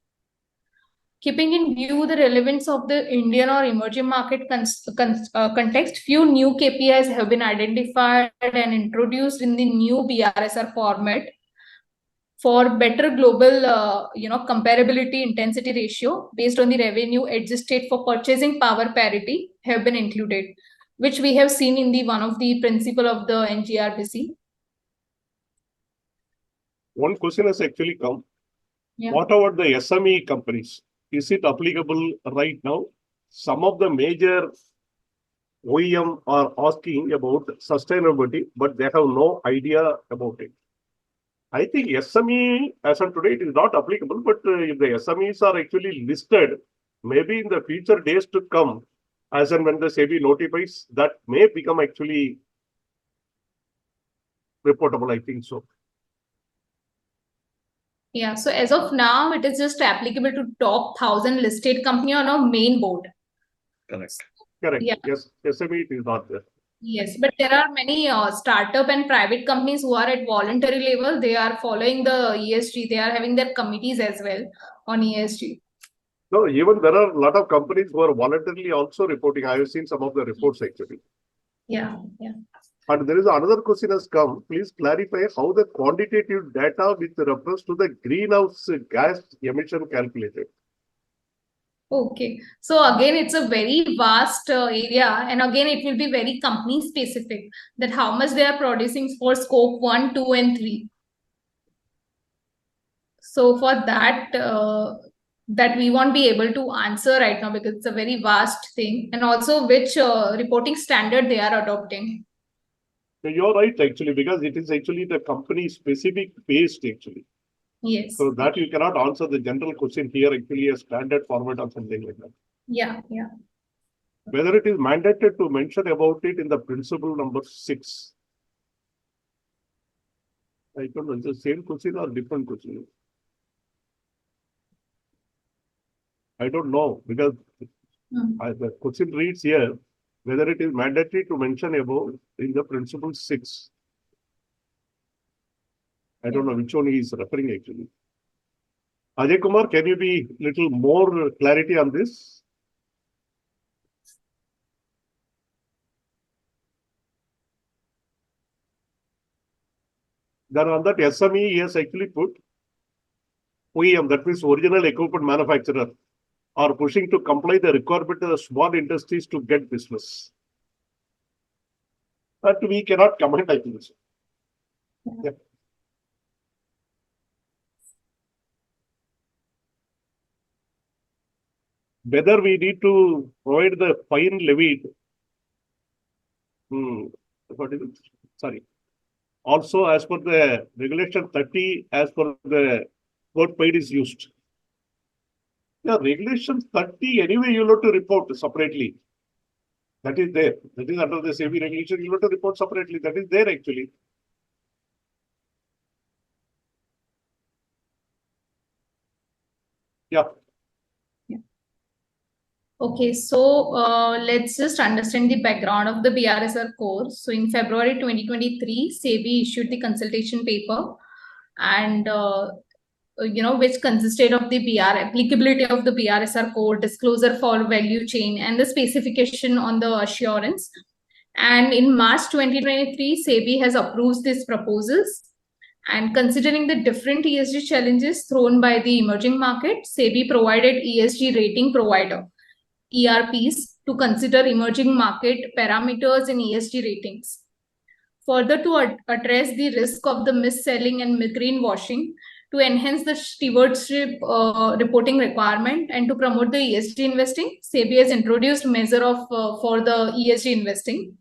Keeping in view the relevance of the Indian or emerging market context, few new KPIs have been identified and introduced in the new BRSR format for better global comparability intensity ratio based on the revenue adjusted for purchasing power parity have been included, which we have seen in the one of the principle of the NGRBC. One question has actually come. Yeah. What about the SME companies? Is it applicable right now? Some of the major OEM are asking about sustainability, but they have no idea about it. I think SME, as of today, it is not applicable, but if the SMEs are actually listed, maybe in the future days to come, as and when the SEBI notifies, that may become actually reportable, I think so. Yeah, so as of now, it is just applicable to top 1,000 listed company on our main board. Correct. Correct. Yeah. Yes, SME it is not there. Yes, but there are many startup and private companies who are at voluntary level. They are following the ESG. They are having their committees as well on ESG. No, even there are a lot of companies who are voluntarily also reporting. I have seen some of the reports actually. Yeah. And there is another question has come. Please clarify how the quantitative data with reference to the greenhouse gas emission calculated. Okay. So again, it's a very vast area, and again, it will be very company specific that how much they are producing for scope 1, 2, and 3. So for that, that we won't be able to answer right now because it's a very vast thing, and also which reporting standard they are adopting. So you're right actually, because it is actually the company specific based actually. Yes. So that you cannot answer the general question here actually a standard format or something like that. Yeah. Whether it is mandated to mention about it in the principle number 6. I don't know, it's the same question or different question. I don't know, because the question reads here, whether it is mandatory to mention above in the principle 6. I don't know which one he is referring actually. Ajay Kumar, can you be little more clarity on this? Then on that SME, he has actually put OEM, that means original equipment manufacturer, are pushing to comply the requirement of the small industries to get business. But we cannot comment, I think so. Yeah. Whether we need to provide the fine levied, what is it? Sorry. Also, as per the regulation 30, as per the what paid is used. Yeah, regulation 30, anyway, you have to report separately. That is there. That is under the SEBI regulation, you have to report separately. That is there actually. Yeah. Okay, so let's just understand the background of the BRSR core. So in February 2023, SEBI issued the consultation paper, and which consisted of the applicability of the BRSR core, disclosure for value chain, and the specification on the assurance. And in March 2023, SEBI has approved these proposals. And considering the different ESG challenges thrown by the emerging market, SEBI provided ESG rating provider, ERPs, to consider emerging market parameters in ESG ratings. Further, to address the risk of the mis-selling and greenwashing, to enhance the stewardship reporting requirement, and to promote the ESG investing, SEBI has introduced measure of for the ESG investing.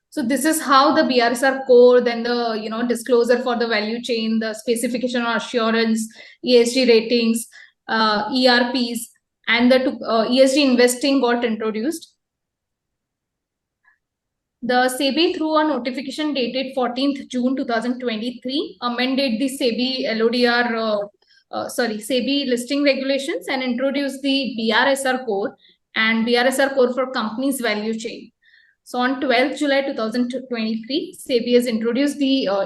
So this is how the BRSR core, then the disclosure for the value chain, the specification of assurance, ESG ratings, ERPs, and the ESG investing got introduced. The SEBI, through a notification dated 14th June 2023, amended the SEBI SEBI listing regulations and introduced the BRSR core and BRSR core for companies' value chain. So on 12th July 2023, SEBI has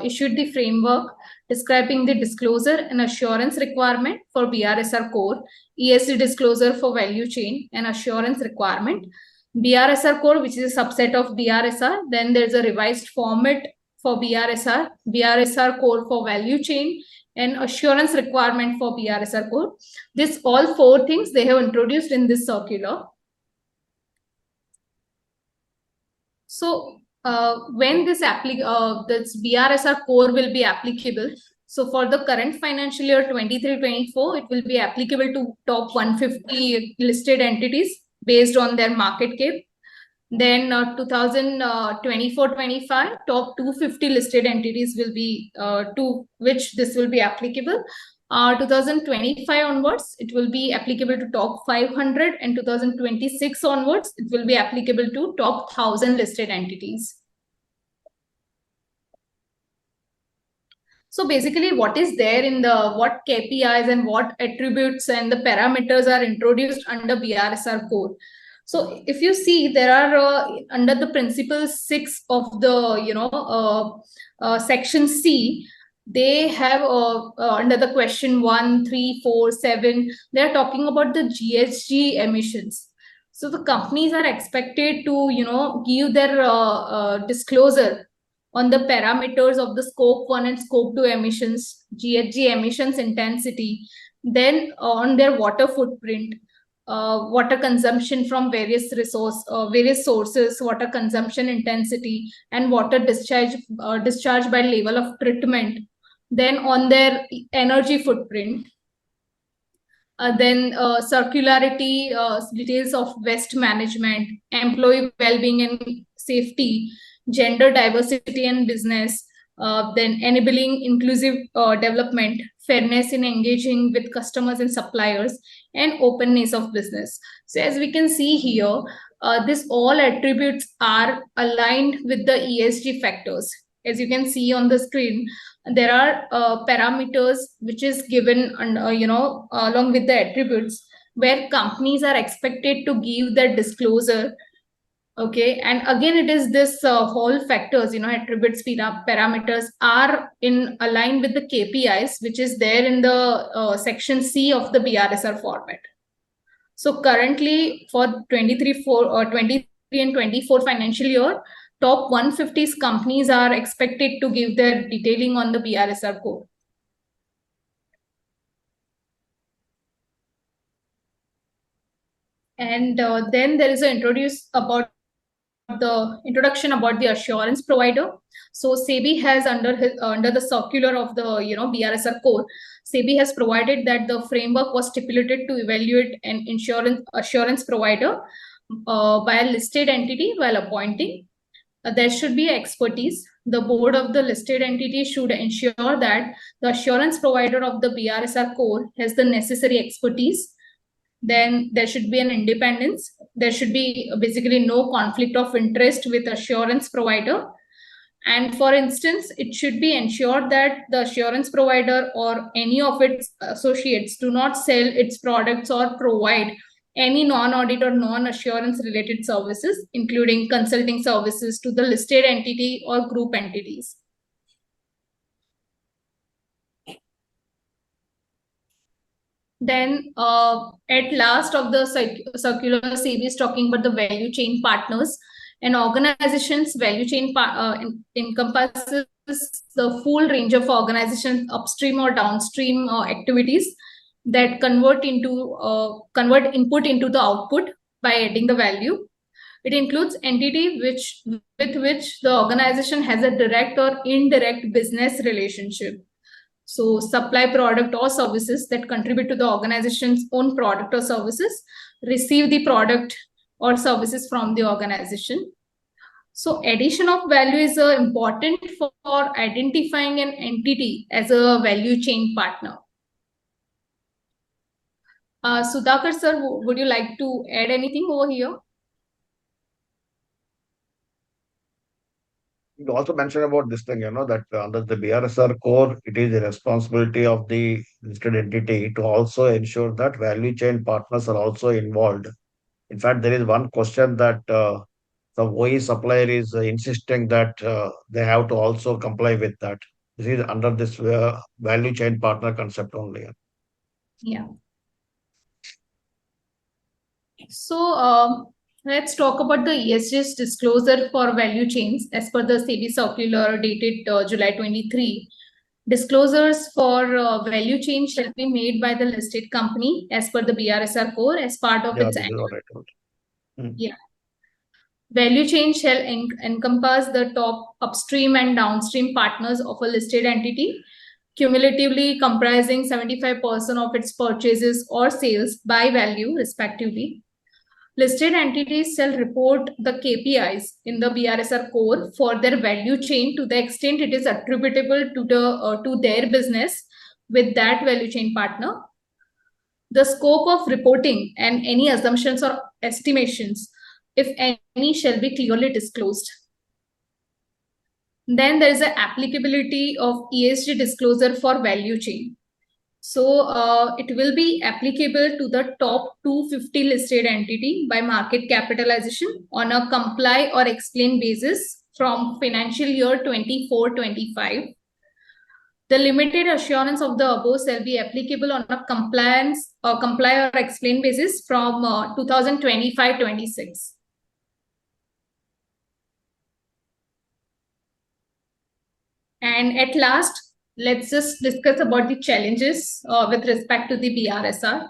issued the framework describing the disclosure and assurance requirement for BRSR core, ESG disclosure for value chain, and assurance requirement. BRSR core, which is a subset of BRSR. Then there's a revised format for BRSR, BRSR core for value chain, and assurance requirement for BRSR core. This all 4 things they have introduced in this circular. So when this BRSR core will be applicable, so for the current financial year 23-24, it will be applicable to top 150 listed entities based on their market cap. Then 2024-25, top 250 listed entities will be to which this will be applicable. 2025 onwards, it will be applicable to top 500, and 2026 onwards, it will be applicable to top 1,000 listed entities. So basically what is there in the, what KPIs and what attributes and the parameters are introduced under BRSR core. So if you see, there are under the principle 6 of the, section C, they have under the question 1, 3, 4, 7, they're talking about the GHG emissions. So the companies are expected to, give their disclosure on the parameters of the scope 1 and scope 2 emissions, GHG emissions intensity, then on their water footprint, water consumption from various sources, water consumption intensity, and water discharge by level of treatment, then on their energy footprint, then circularity, details of waste management, employee well-being and safety, gender diversity and business, then enabling inclusive development, fairness in engaging with customers and suppliers, and openness of business. So as we can see here, this all attributes are aligned with the ESG factors. As you can see on the screen, there are parameters which is given along with the attributes, where companies are expected to give their disclosure. Okay, and again it is this whole factors, attributes, parameters are in align with the KPIs, which is there in the section C of the BRSR format. So currently for 23 and 24 financial year, top 150 companies are expected to give their detailing on the BRSR core. And then there is an introduction about the assurance provider. So SEBI has under the circular of the BRSR core, SEBI has provided that the framework was stipulated to evaluate an assurance provider by a listed entity while appointing. There should be expertise. The board of the listed entity should ensure that the assurance provider of the BRSR core has the necessary expertise. Then there should be an independence. There should be basically no conflict of interest with assurance provider. And for instance, it should be ensured that the assurance provider or any of its associates do not sell its products or provide any non-audit or non-assurance related services, including consulting services to the listed entity or group entities. Then at last of the circular, SEBI is talking about the value chain partners. An organization's value chain encompasses the full range of organizations upstream or downstream activities that convert input into the output by adding the value. It includes entity with which the organization has a direct or indirect business relationship. So supply product or services that contribute to the organization's own product or services, receive the product or services from the organization. So addition of value is important for identifying an entity as a value chain partner. Sudhakar sir, would you like to add anything over here? You also mentioned about this thing, that under the BRSR core, it is the responsibility of the listed entity to also ensure that value chain partners are also involved. In fact, there is one question that the OE supplier is insisting that they have to also comply with that. This is under this value chain partner concept only. Yeah. So let's talk about the ESG's disclosure for value chains as per the SEBI circular dated July 23. Disclosures for value chain shall be made by the listed company as per the BRSR core as part of its annual. Yeah. Value chain shall encompass the top upstream and downstream partners of a listed entity, cumulatively comprising 75% of its purchases or sales by value, respectively. Listed entities shall report the KPIs in the BRSR core for their value chain to the extent it is attributable to their business with that value chain partner. The scope of reporting and any assumptions or estimations, if any, shall be clearly disclosed. Then there is an applicability of ESG disclosure for value chain. So it will be applicable to the top 250 listed entity by market capitalization on a comply or explain basis from financial year 24-25. The limited assurance of the above shall be applicable on a compliance or comply or explain basis from 2025-26. And at last, let's just discuss about the challenges with respect to the BRSR.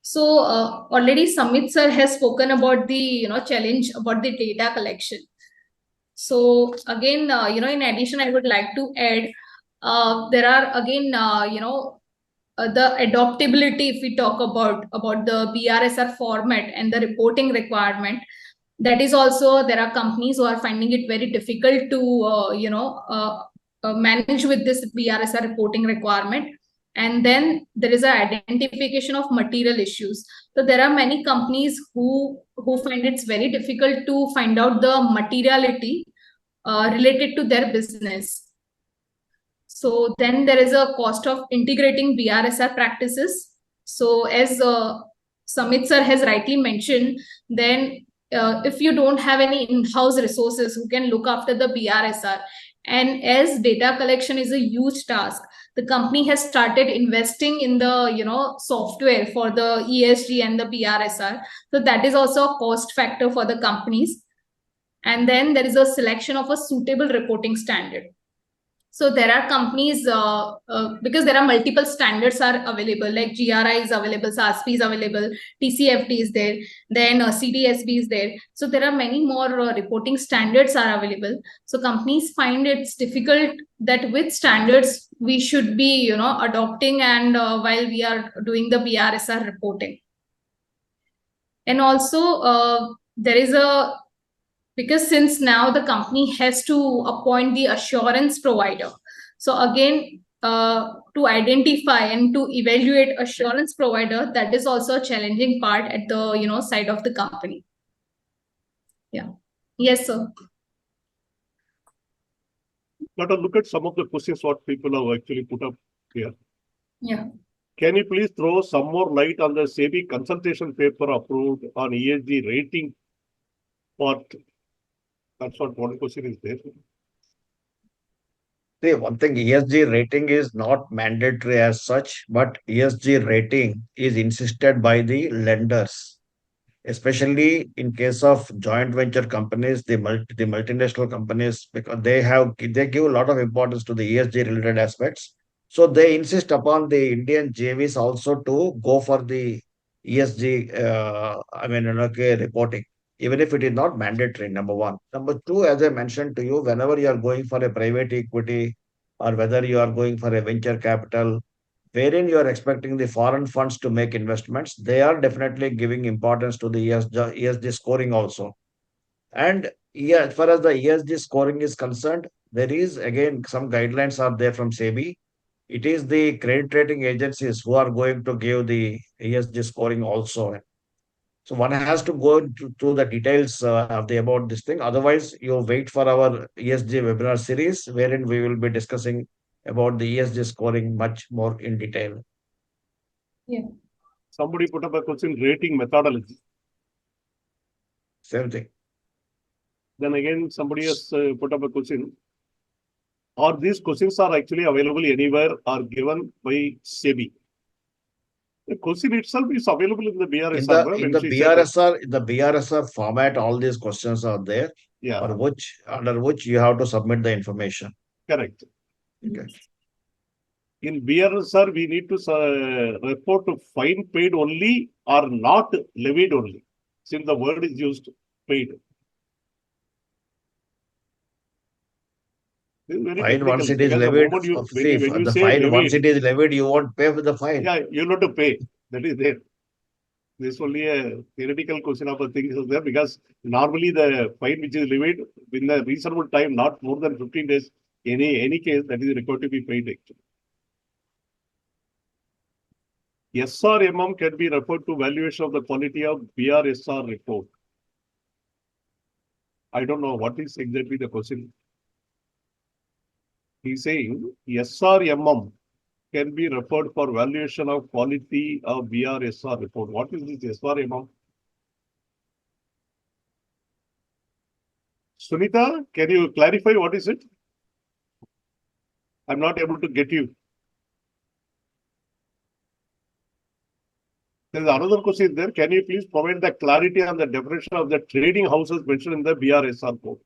So already Samit sir has spoken about the challenge about the data collection. So again, in addition, I would like to add there are again the adoptability. If we talk about the BRSR format and the reporting requirement, that is also there are companies who are finding it very difficult to manage with this BRSR reporting requirement. And then there is an identification of material issues. So there are many companies who find it's very difficult to find out the materiality related to their business. So then there is a cost of integrating BRSR practices. So as Samit sir has rightly mentioned, then if you don't have any in-house resources who can look after the BRSR, and as data collection is a huge task, the company has started investing in the software for the ESG and the BRSR. So that is also a cost factor for the companies. And then there is a selection of a suitable reporting standard. So there are companies because there are multiple standards are available, like GRI is available, SASP is available, TCFD is there, then CDSB is there. So there are many more reporting standards are available. So companies find it's difficult that which standards we should be adopting and while we are doing the BRSR reporting. And also there is because since now the company has to appoint the assurance provider. So again, to identify and to evaluate assurance provider, that is also a challenging part at the side of the company. Yeah. Yes, sir. Let us look at some of the questions what people have actually put up here. Yeah. Can you please throw some more light on the SEBI consultation paper approved on ESG rating part? That's what one question is there. See, one thing, ESG rating is not mandatory as such, but ESG rating is insisted by the lenders, especially in case of joint venture companies, the multinational companies, because they give a lot of importance to the ESG related aspects. So they insist upon the Indian JVs also to go for the ESG, reporting, even if it is not mandatory, number one. Number two, as I mentioned to you, whenever you are going for a private equity or whether you are going for a venture capital, wherein you are expecting the foreign funds to make investments, they are definitely giving importance to the ESG scoring also. And yeah, as far as the ESG scoring is concerned, there is again some guidelines are there from SEBI. It is the credit rating agencies who are going to give the ESG scoring also. So one has to go through the details about this thing. Otherwise, you wait for our ESG webinar series, wherein we will be discussing about the ESG scoring much more in detail. Yeah. Somebody put up a question, rating methodology. Same thing. Then again, somebody has put up a question. Or these questions are actually available anywhere or given by SEBI? The question itself is available in the BRSR. In the BRSR format, all these questions are there. Yeah. Under which you have to submit the information. Correct. Okay. In BRSR, we need to report to fine paid only or not levied only, since the word is used paid. Fine, once it is levied, the fine, once it is levied, you won't pay for the fine. Yeah, you have to pay. That is there. This is only a theoretical question of a thing is there, because normally the fine which is levied in a reasonable time, not more than 15 days, any case that is required to be paid actually. SRMM can be referred to valuation of the quality of BRSR report. I don't know what is exactly the question. He's saying SRMM can be referred for valuation of quality of BRSR report. What is this SRMM? Sunita, can you clarify what is it? I'm not able to get you. There's another question there. Can you please provide the clarity on the definition of the trading houses mentioned in the BRSR code?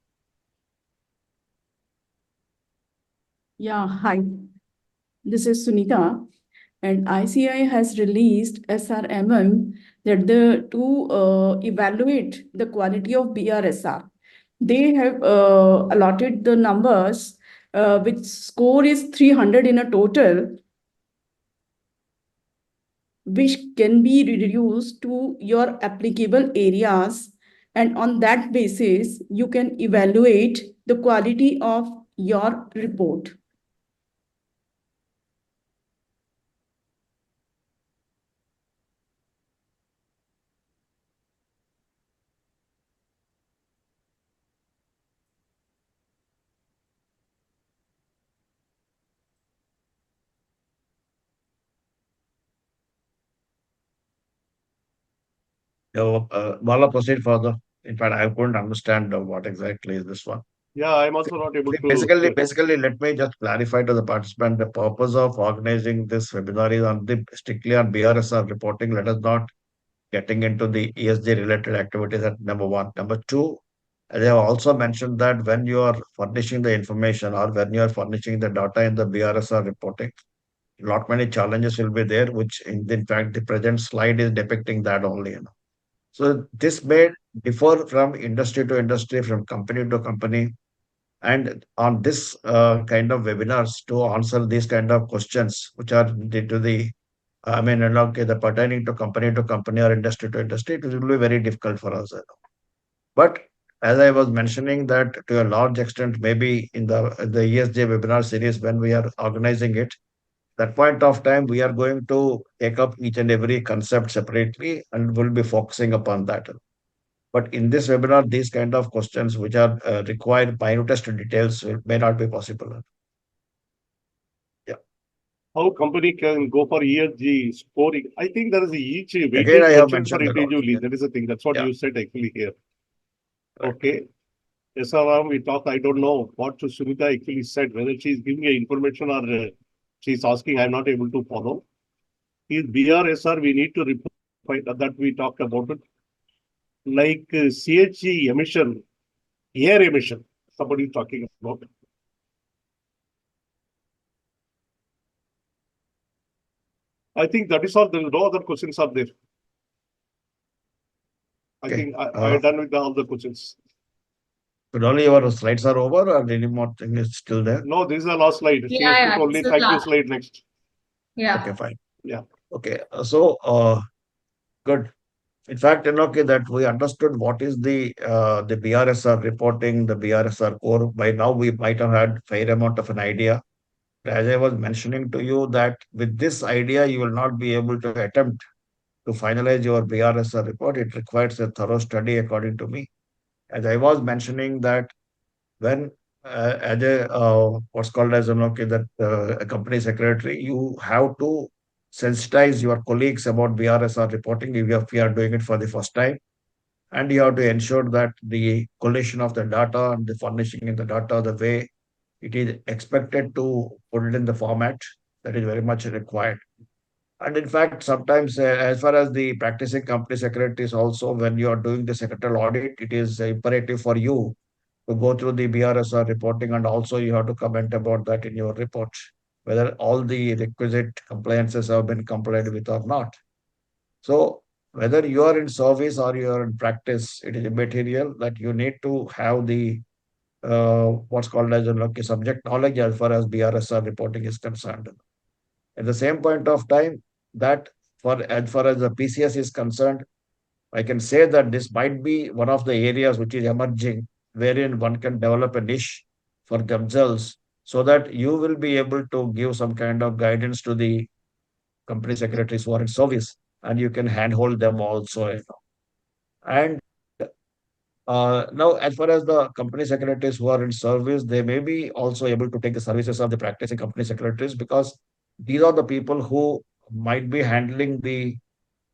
Yeah, hi. This is Sunita, and ICI has released SRMM that to evaluate the quality of BRSR. They have allotted the numbers, which score is 300 in a total, which can be reduced to your applicable areas, and on that basis, you can evaluate the quality of your report. Bala, proceed further. In fact, I couldn't understand what exactly is this one. Yeah, I'm also not able to. Basically, let me just clarify to the participant the purpose of organizing this webinar is on the strictly on BRSR reporting. Let us not getting into the ESG related activities at number one. Number two, as I have also mentioned that when you are furnishing the information or when you are furnishing the data in the BRSR reporting, lot many challenges will be there, which in fact the present slide is depicting that only. So this may differ from industry to industry, from company to company. And on this kind of webinars to answer these kind of questions, which are to the, okay, the pertaining to company or industry to industry, it will be very difficult for us. But as I was mentioning that to a large extent, maybe in the ESG webinar series, when we are organizing it, that point of time, we are going to take up each and every concept separately and we'll be focusing upon that. But in this webinar, these kind of questions which are required minutest details may not be possible. Yeah. How company can go for ESG scoring? I think there is each Again, weightage I have mentioned for mentioned that individually. already. That is the thing. That's what Yeah. you said actually here. Right. Okay. SRM, we talk. I don't know what Sunita actually said, whether she's giving a information or she's asking. I'm not able to follow. Is BRSR, we need to report that we talked about it. Like CHG emission, air emission, somebody is talking about. I think that is all. There is no other questions are there. I Okay. think I am done with all the questions. But only your slides are over or any more thing is still there? No, this is the last slide. She Yeah, has yeah, put only this is thank you last. slide next. Yeah. Okay, fine. Yeah. Okay. So, good. In fact, okay, that we understood what is the BRSR reporting, the BRSR core. By now, we might have had fair amount of an idea. As I was mentioning to you that with this idea, you will not be able to attempt to finalize your BRSR report. It requires a thorough study, according to me. As I was mentioning that when as a what's called as okay, that a company secretary, you have to sensitize your colleagues about BRSR reporting if you are doing it for the first time. And you have to ensure that the collation of the data and the furnishing in the data, the way it is expected to put it in the format that is very much required. And in fact, sometimes as far as the practicing company secretaries also, when you are doing the secretarial audit, it is imperative for you to go through the BRSR reporting and also you have to comment about that in your report, whether all the requisite compliances have been complied with or not. So whether you are in service or you are in practice, it is immaterial that you need to have the what's called as a subject knowledge as far as BRSR reporting is concerned. At the same point of time, that for as far as the PCS is concerned, I can say that this might be one of the areas which is emerging, wherein one can develop a niche for themselves, so that you will be able to give some kind of guidance to the company secretaries who are in service, and you can handhold them also. And Now, as far as the company secretaries who are in service, they may be also able to take the services of the practicing company secretaries, because these are the people who might be handling the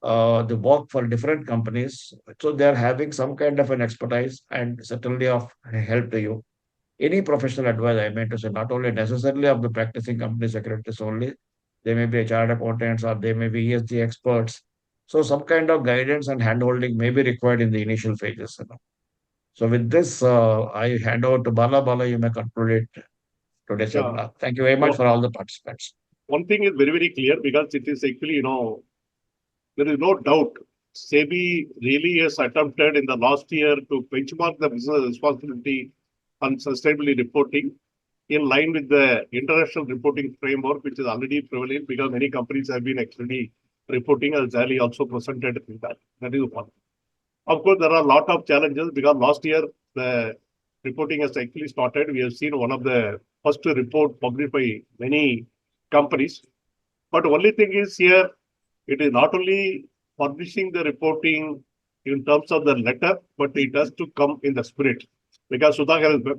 work for different companies. So they are having some kind of an expertise and certainly of help to you. Any professional advice, I meant to say, not only necessarily of the practicing company secretaries only, they may be chartered accountants or they may be ESG experts. So some kind of guidance and handholding may be required in the initial phases. So with this, I hand over to Bala. Bala, you may conclude it today's Yeah. webinar. Thank you very much for all the participants. One thing is very, very clear because it is actually, there is no doubt SEBI really has attempted in the last year to benchmark the business responsibility and sustainability reporting in line with the international reporting framework, which is already prevalent because many companies have been actually reporting, as Ali also presented in that. That is one. Of course, there are a lot of challenges because last year the reporting has actually started. We have seen one of the first report published by many companies. But only thing is here, it is not only publishing the reporting in terms of the letter, but it has to come in the spirit. Because Sudhakar has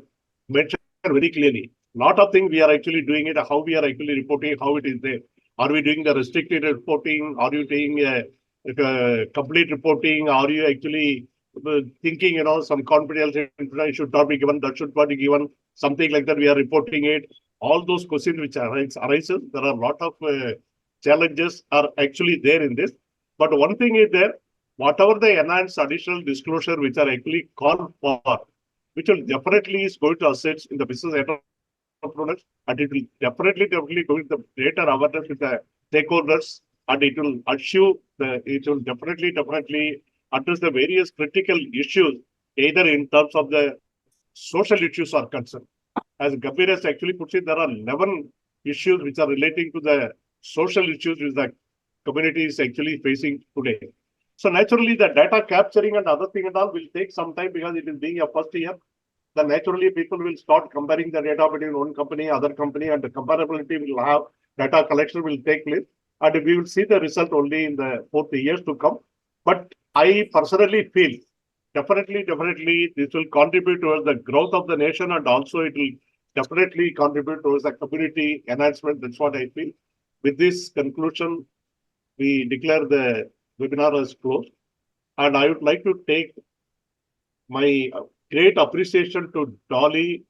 mentioned very clearly, lot of things we are actually doing it, how we are actually reporting, how it is there. Are we doing the restricted reporting? Are you doing a complete reporting? Are you actually thinking, some confidential information should not be given, that should not be given, something like that, we are reporting it. All those questions which arises, there are a lot of challenges are actually there in this. But one thing is there, whatever the enhanced additional disclosure which are actually called for, which will definitely is going to assets in the business products, and it will definitely going to greater awareness with the stakeholders, and it will definitely address the various critical issues, either in terms of the social issues are concerned. As Gambhir has actually put it, there are 11 issues which are relating to the social issues which the community is actually facing today. So naturally, the data capturing and other thing and all will take some time because it is being a first year. Then naturally, people will start comparing the data between one company, other company, and the comparability will have, data collection will take place. And we will see the result only in the 4 years to come. But I personally feel definitely this will contribute towards the growth of the nation, and also it will definitely contribute towards the community enhancement. That's what I feel. With this conclusion, we declare the webinar as closed. And I would like to take my great appreciation to Dolly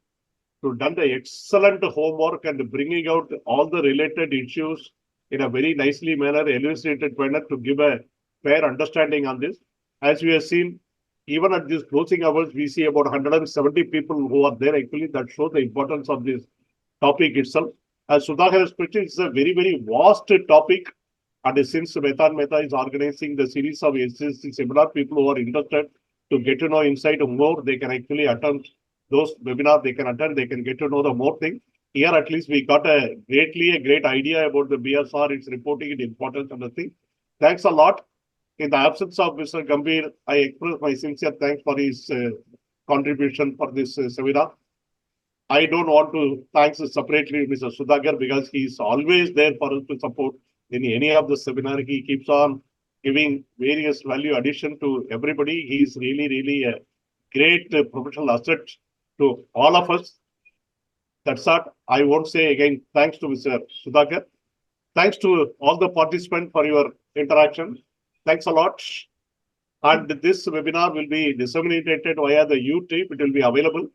to done the excellent homework and bringing out all the related issues in a very nicely manner, illustrated manner to give a fair understanding on this. As we have seen, even at this closing hours, we see about 170 people who are there actually. That shows the importance of this topic itself. As Sudhakar has put it, it's a very, very vast topic. And since Mehta is organizing the series of SSC seminar, people who are interested to get to know inside more, they can actually attend those webinars, they can get to know the more thing. Here, at least we got a great idea about the BSR, its reporting, its importance and the thing. Thanks a lot. In the absence of Mr. Gambhir, I express my sincere thanks for his contribution for this seminar. I don't want to thank separately Mr. Sudhakar because he is always there for us to support in any of the seminar. He keeps on giving various value addition to everybody. He is really a great professional asset to all of us. That's all. I won't say again, thanks to Mr. Sudhakar. Thanks to all the participants for your interaction. Thanks a lot. And this webinar will be disseminated via the YouTube. It will be available.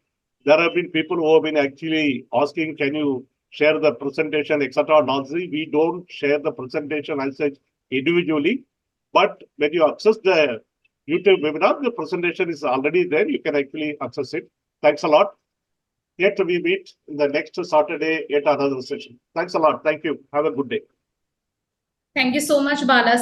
There have been people who have been actually asking, can you share the presentation, etc. We don't share the presentation as such individually. But when you access the YouTube webinar, the presentation is already there. You can actually access it. Thanks a lot. Yet we meet in the next Saturday, yet another session. Thanks a lot. Thank you. Have a good day. Thank you so much, Bala